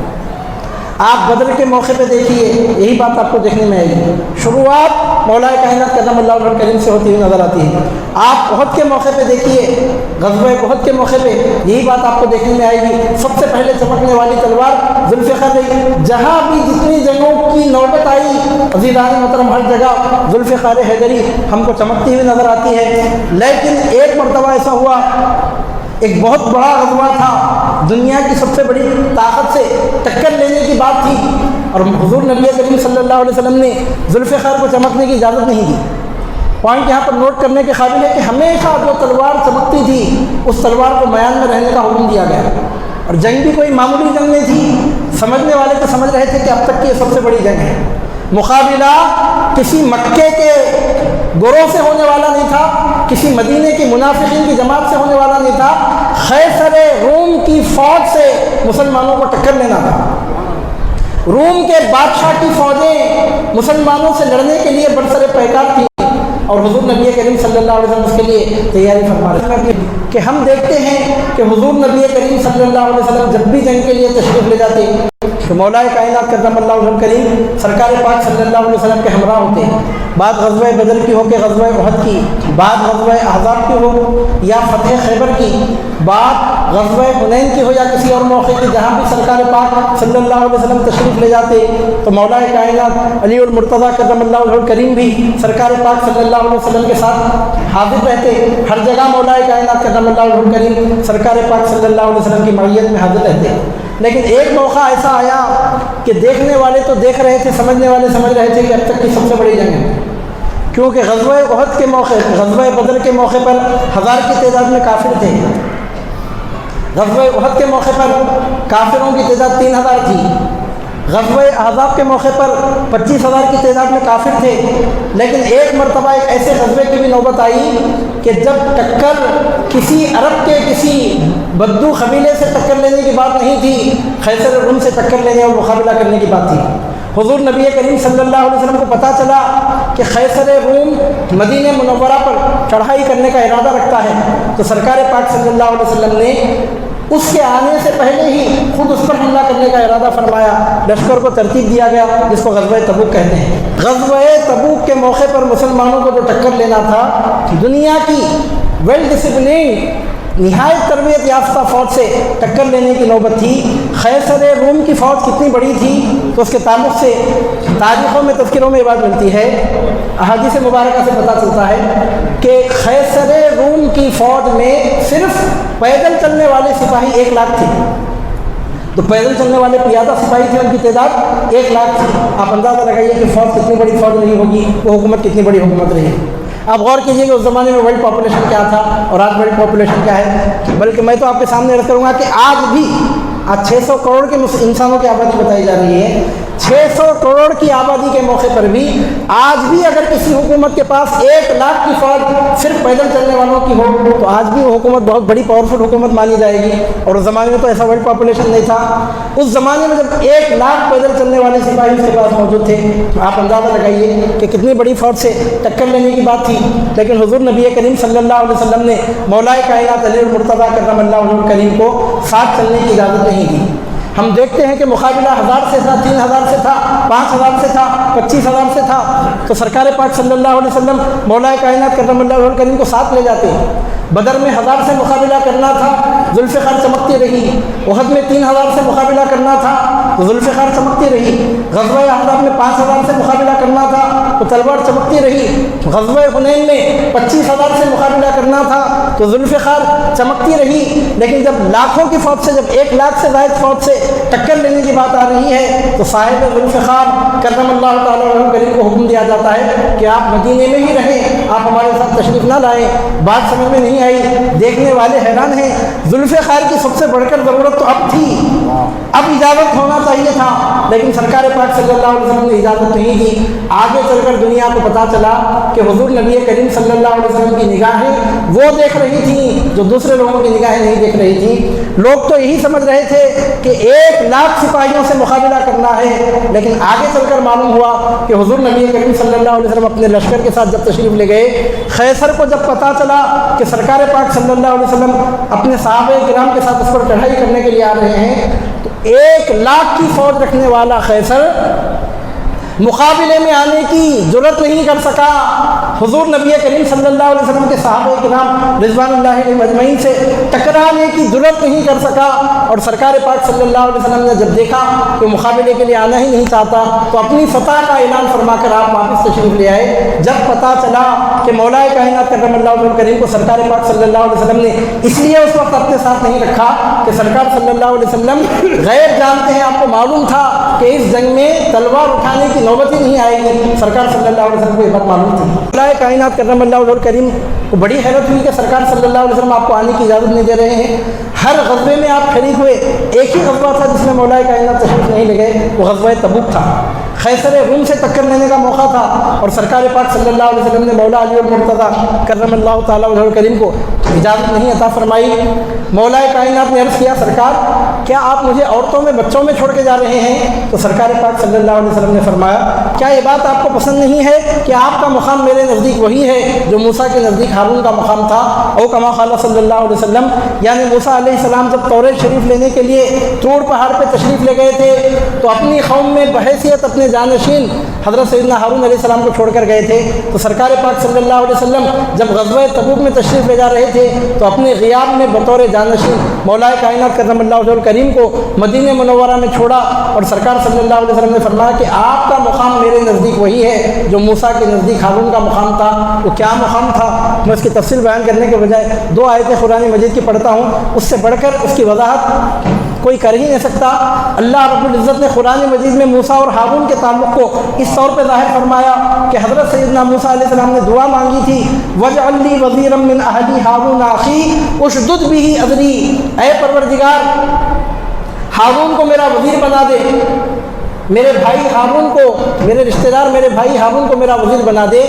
آپ بدر کے موقع پہ دیکھیے یہی بات آپ کو دیکھنے میں آئے گی. شروعات مولا کائنات کرم اللہ وجہ کریم سے ہوتی ہوئی نظر آتی ہے. آپ احد کے موقع پہ دیکھیے, غزوہ احد کے موقع پہ یہی بات آپ کو دیکھنے میں آئے گی. سب سے پہلے چمکنے والی تلوار ذوالفقار رہی. جہاں بھی جتنی جنگوں کی نوبت آئی عزیزان محترم ہر جگہ ذوالفقار حیدری ہم کو چمکتی ہوئی نظر آتی ہے. لیکن ایک مرتبہ ایسا ہوا, ایک بہت بڑا غزوہ تھا, دنیا کی سب سے بڑی طاقت سے ٹکر لینے کی بات تھی, اور حضور نبی کریم صلی اللہ علیہ وسلم نے ذوالفقار کو چمکنے کی اجازت نہیں دی. پوائنٹ یہاں پر نوٹ کرنے کے قابل ہے کہ ہمیشہ جو تلوار چمکتی تھی اس تلوار کو میان میں رہنے کا حکم دیا گیا. اور جنگ بھی کوئی معمولی جنگ نہیں تھی, سمجھنے والے تو سمجھ رہے تھے کہ اب تک کی یہ سب سے بڑی جنگ ہے. مقابلہ کسی مکے کے گروہ سے ہونے والا نہیں تھا, کسی مدینے کی منافقین کی جماعت سے ہونے والا نہیں تھا, قیصر روم کی فوج سے مسلمانوں کو ٹکر لینا تھا. روم کے بادشاہ کی فوجیں مسلمانوں سے لڑنے کے لیے برسر پیکار تھیں, اور حضور نبی کریم صلی اللہ علیہ وسلم اس کے لیے تیاری فرما رہے ہیں. کہ ہم دیکھتے ہیں کہ حضور نبی کریم صلی اللہ علیہ وسلم جب بھی جنگ کے لیے تشریف لے جاتے ہیں تو مولا کائنات کرم اللہ وجہ کریم سرکار پاک صلی اللہ علیہ وسلم کے ہمراہ ہوتے ہیں. بات غزوہ بدر کی ہو کہ غزوہ احد کی, بات غزوہ احزاب کی ہو یا فتح خیبر کی, بات غزوہ حنین کی ہو یا کسی اور موقع کی, جہاں بھی سرکار پاک صلی اللہ علیہ وسلم تشریف لے جاتے تو مولا کائنات علی المرتضیٰ کرم اللہ وجہ کریم بھی سرکار پاک صلی اللہ علیہ وسلم کے ساتھ حاضر رہتے. ہر جگہ مولا کائنات کرم اللہ وجہ کریم سرکار پاک صلی اللہ علیہ وسلم کی معیت میں حاضر رہتے. لیکن ایک موقع ایسا آیا کہ دیکھنے والے تو دیکھ رہے تھے, سمجھنے والے سمجھ رہے تھے کہ اب تک کی سب سے بڑی جنگ ہے. کیونکہ غزوہ احد کے موقع, غزوہ بدر کے موقع پر 1000 کی تعداد میں کافر تھے. غزوہ احد کے موقع پر کافروں کی تعداد 3000 تھی. غزوہ احزاب کے موقع پر 25000 کی تعداد میں کافر تھے. لیکن ایک مرتبہ ایک ایسے غزوے کی بھی نوبت آئی کہ جب ٹکر کسی عرب کے کسی بدو قبیلے سے ٹکر لینے کی بات نہیں تھی, قیصر روم سے ٹکر لینے اور مقابلہ کرنے کی بات تھی. حضور نبی کریم صلی اللہ علیہ وسلم کو پتہ چلا کہ قیصر روم مدینہ منورہ پر چڑھائی کرنے کا ارادہ رکھتا ہے, تو سرکار پاک صلی اللہ علیہ وسلم نے اس کے آنے سے پہلے ہی خود اس پر حملہ کرنے کا ارادہ فرمایا. لشکر کو ترتیب دیا گیا جس کو غزوہ تبوک کہتے ہیں. غزوہ تبوک کے موقع پر مسلمانوں کو جو ٹکر لینا تھا, دنیا کی ویل ڈسپلنڈ نہایت تربیت یافتہ فوج سے ٹکر لینے کی نوبت تھی. قیصر روم کی فوج کتنی بڑی تھی تو اس کے تعلق سے تاریخوں میں تذکروں میں یہ بات ملتی ہے, احادیث مبارکہ سے پتہ چلتا ہے کہ قیصر روم کی فوج میں صرف پیدل چلنے والے سپاہی 1 لاکھ تھے. تو پیدل چلنے والے پیادہ سپاہی تھے, ان کی تعداد 1 لاکھ تھی. آپ اندازہ لگائیے کہ فوج کتنی بڑی فوج نہیں ہوگی, وہ حکومت کتنی بڑی حکومت رہی. آپ غور کیجئے کہ اس زمانے میں ورلڈ پاپولیشن کیا تھا اور آج ورلڈ پاپولیشن کیا ہے. بلکہ میں تو آپ کے سامنے عرض کروں گا کہ آج بھی 600 کروڑ کے انسانوں کی آبادی بتائی جا رہی ہے. 600 کروڑ کی آبادی کے موقع پر بھی آج بھی اگر کسی حکومت کے پاس 1 لاکھ کی فوج صرف پیدل چلنے والوں کی ہو تو آج بھی وہ حکومت بہت بڑی پاورفل حکومت مانی جائے گی. اور اس زمانے میں تو ایسا ورلڈ پاپولیشن نہیں تھا. اس زمانے میں جب 1 لاکھ پیدل چلنے والے سپاہی اس کے پاس موجود تھے, آپ اندازہ لگائیے کہ کتنی بڑی فوج سے ٹکر لینے کی بات تھی. لیکن حضور نبی کریم صلی اللہ علیہ وسلم نے مولا کائنات علی المرتضیٰ کرم اللہ وجہ کریم کو ساتھ چلنے کی اجازت نہیں دی. ہم دیکھتے ہیں کہ مقابلہ 1000 سے تھا, 3000 سے تھا, 5000 سے تھا, 25000 سے تھا, تو سرکار پاک صلی اللہ علیہ وسلم مولا کائنات کرم اللہ وجہ کریم کو ساتھ لے جاتے. بدر میں 1000 سے مقابلہ کرنا تھا, ذوالفقار چمکتی رہی. احد میں 3000 سے مقابلہ کرنا تھا تو ذوالفقار چمکتی رہی. غزوہ احزاب میں 5000 سے مقابلہ کرنا تھا تو تلوار چمکتی رہی. غزوہ حنین میں 25000 سے مقابلہ کرنا تھا تو ذوالفقار چمکتی رہی. لیکن جب لاکھوں کی فوج سے, جب 1 لاکھ سے زائد فوج سے ٹکر لینے کی بات آ رہی ہے تو صاحب ذوالفقار کرم اللہ تعالیٰ عنہ کریم کو حکم دیا جاتا ہے کہ آپ مدینے میں ہی رہیں, آپ ہمارے ساتھ تشریف نہ لائیں. بات سمجھ میں نہیں آئی, دیکھنے والے حیران ہیں. ذوالفقار کی سب سے بڑھ کر ضرورت تو اب تھی, اب اجازت ہونا چاہیے تھا, لیکن سرکار پاک صلی اللہ علیہ وسلم نے اجازت نہیں دی. آگے چل کر دنیا کو پتہ چلا کہ حضور نبی کریم صلی اللہ علیہ وسلم کی نگاہیں وہ دیکھ رہی تھیں جو دوسرے لوگوں کی نگاہیں نہیں دیکھ رہی تھیں. لوگ تو یہی سمجھ رہے تھے کہ 1 لاکھ سپاہیوں سے مقابلہ کرنا ہے, لیکن آگے چل کر معلوم ہوا کہ حضور نبی کریم صلی اللہ علیہ وسلم اپنے لشکر کے ساتھ جب تشریف لے گئے, قیصر کو جب پتہ چلا کہ سرکار پاک صلی اللہ علیہ وسلم اپنے صحابہ کرام کے ساتھ اس پر چڑھائی کرنے کے لیے آ رہے ہیں, تو 1,00,000 کی فوج رکھنے والا قیصر مقابلے میں آنے کی جرت نہیں کر سکا۔ حضور نبی کریم صلی اللہ علیہ وسلم کے صحابہ کرام رضوان اللہ علیہم اجمعین سے ٹکرانے کی جرت نہیں کر سکا، اور سرکار پاک صلی اللہ علیہ وسلم نے جب دیکھا کہ مقابلے کے لیے آنا ہی نہیں چاہتا تو اپنی فتح کا اعلان فرما کر آپ واپس تشریف لے آئے۔ جب پتہ چلا کہ مولا کائنات کرم اللہ وجہہ الکریم کو سرکار پاک صلی اللہ علیہ وسلم نے اس لیے اس وقت اپنے ساتھ نہیں رکھا کہ سرکار صلی اللہ علیہ وسلم غیب جانتے ہیں، آپ کو معلوم تھا کہ اس جنگ میں تلوار اٹھانے کی نوبت ہی نہیں آئے گی، سرکار صلی اللہ علیہ وسلم کو یہ بات معلوم تھی۔ مولا کائنات کرم اللہ وجہہ الکریم کو بڑی حیرت ہوئی کہ سرکار صلی اللہ علیہ وسلم آپ کو آنے کی اجازت نہیں دے رہے ہیں۔ ہر غزوے میں آپ شریک ہوئے، ایک ہی غزوہ تھا جس میں مولا کائنات تشریف نہیں لے گئے، وہ غزوہ تبوک تھا۔ قیصر روم سے ٹکر لینے کا موقع تھا، اور سرکار پاک صلی اللہ علیہ وسلم نے مولا علی المرتضیٰ کرم اللہ تعالیٰ وجہہ الکریم کو اجازت نہیں عطا فرمائی۔ مولا کائنات نے عرض کیا، سرکار کیا آپ مجھے عورتوں میں بچوں میں چھوڑ کے جا رہے ہیں؟ تو سرکار پاک صلی اللہ علیہ وسلم نے فرمایا، کیا یہ بات آپ کو پسند نہیں ہے کہ آپ کا مقام میرے نزدیک وہی ہے جو موسیٰ کے نزدیک ہارون کا مقام تھا؟ او کما قال صلی اللہ علیہ وسلم، یعنی موسیٰ علیہ السلام جب توریت شریف لینے کے لیے طور پہاڑ پہ تشریف لے گئے تھے تو اپنی قوم میں بحیثیت اپنے جانشین حضرت سیدنا ہارون علیہ السلام کو چھوڑ کر گئے تھے، تو سرکار پاک صلی اللہ علیہ وسلم جب غزوہ تبوک میں تشریف لے جا رہے تھے تو اپنے غیاب میں بطور جانشین مولا کائنات کرم اللہ وجہہ الکریم کو مدینہ منورہ میں چھوڑا، اور سرکار صلی اللہ علیہ وسلم نے فرمایا کہ آپ کا مقام میرے نزدیک وہی ہے جو موسیٰ کے نزدیک ہارون کا مقام تھا۔ وہ کیا مقام تھا، میں اس کی تفصیل بیان کرنے کے بجائے 2 آیتیں قرآن مجید کی پڑھتا ہوں، اس سے بڑھ کر اس کی وضاحت کوئی کر ہی نہیں سکتا۔ اللہ رب العزت نے قرآن مجید میں موسیٰ اور ہارون کے تعلق کو اس طور پہ ظاہر فرمایا کہ حضرت سیدنا موسیٰ علیہ السلام نے دعا مانگی تھی، وَاجْعَلْ لِي وَزِيرًا مِّنْ أَهْلِي هَارُونَ أَخِي أُشْدُدْ بِهِ أَزْرِي، اے پروردگار ہارون کو میرا وزیر بنا دے، میرے بھائی ہارون کو، میرے رشتہ دار میرے بھائی ہارون کو میرا وزیر بنا دے،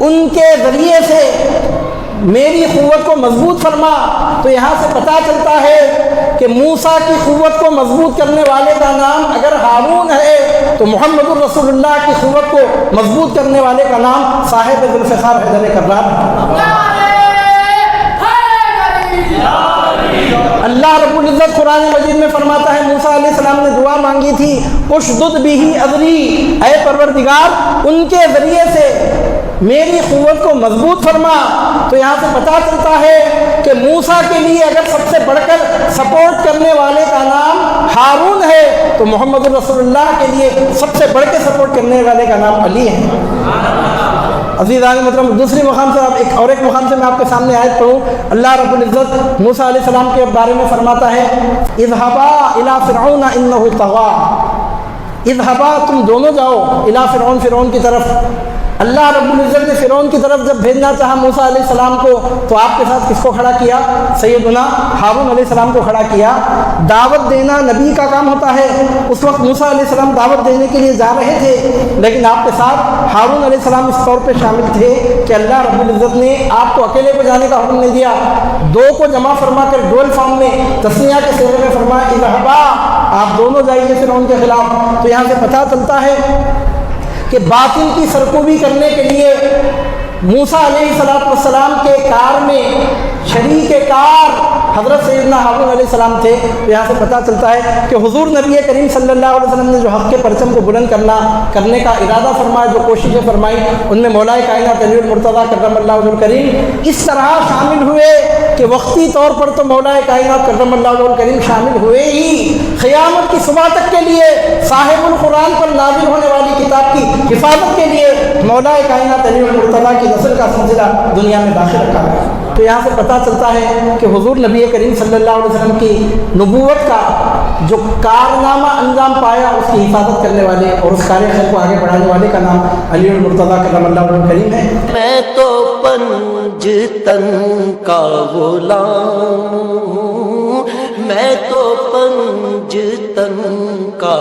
ان کے ذریعے سے میری قوت کو مضبوط فرما۔ تو یہاں سے پتہ چلتا ہے کہ موسیٰ کی قوت کو مضبوط کرنے والے کا نام اگر ہارون ہے تو محمد الرسول اللہ کی قوت کو مضبوط کرنے والے کا نام صاحب ذوالفقار حیدر کرار۔ اللہ رب العزت قرآن مجید میں فرماتا ہے موسیٰ علیہ السلام نے دعا مانگی تھی، اشدد بہ اذری، اے پروردگار ان کے ذریعے سے میری قوت کو مضبوط فرما۔ تو یہاں سے پتہ چلتا ہے کہ موسیٰ کے لیے اگر سب سے بڑھ کر سپورٹ کرنے والے کا نام ہارون ہے تو محمد الرسول اللہ کے لیے سب سے بڑھ کے سپورٹ کرنے والے کا نام علی ہے۔ عزیزان محترم، دوسری مقام سے ایک مقام سے میں آپ کے سامنے آیت پڑھوں۔ اللہ رب العزت موسیٰ علیہ السلام کے بارے میں فرماتا ہے، اذهبا الى فرعون انه طغى، اذهبا تم دونوں جاؤ الى فرعون کی طرف۔ اللہ رب العزت نے فرعون کی طرف جب بھیجنا چاہا موسیٰ علیہ السلام کو تو آپ کے ساتھ کس کو کھڑا کیا؟ سیدنا ہارون علیہ السلام کو کھڑا کیا۔ دعوت دینا نبی کا کام ہوتا ہے۔ اس وقت موسیٰ علیہ السلام دعوت دینے کے لیے جا رہے تھے، لیکن آپ کے ساتھ ہارون علیہ السلام اس طور پہ شامل تھے کہ اللہ رب العزت نے آپ کو اکیلے کو جانے کا حکم نہیں دیا، 2 کو جمع فرما کر ڈول فارم میں تسنیہ کے صیغے میں فرمایا، اذهبا، آپ دونوں جائیے فرعون کے خلاف۔ تو یہاں سے پتہ چلتا ہے کہ باطل کی سرکوبی کرنے کے لیے موسیٰ علیہ السلام کے کار میں شریک کار حضرت سیدنا ہارون علیہ السلام تھے۔ تو یہاں سے پتہ چلتا ہے کہ حضور نبی کریم صلی اللہ علیہ وسلم نے جو حق کے پرچم کو بلند کرنے کا ارادہ فرمایا، جو کوششیں فرمائی، ان میں مولا کائنات علی المرتضیٰ کرم اللہ وجہہ الکریم اس طرح شامل ہوئے کہ وقتی طور پر تو مولا کائنات کرم اللہ وجہہ الکریم شامل ہوئے ہی، قیامت کی صبح تک کے لیے صاحب القرآن پر نازل ہونے والی کتاب کی حفاظت کے لیے مولا کائنات علی المرتضیٰ کی نسل کا سلسلہ دنیا میں داخل رکھا گیا۔ تو یہاں سے پتہ چلتا ہے کہ حضور نبی کریم صلی اللہ علیہ وسلم کی نبوت کا جو کارنامہ انجام پایا اس کی حفاظت کرنے والے اور اس کار خیر کو آگے بڑھانے والے کا نام علی المرتضیٰ کرم اللہ وجہہ الکریم ہے۔ میں تو پنجتن کا غلام ہوں، میں تو پنجتن کا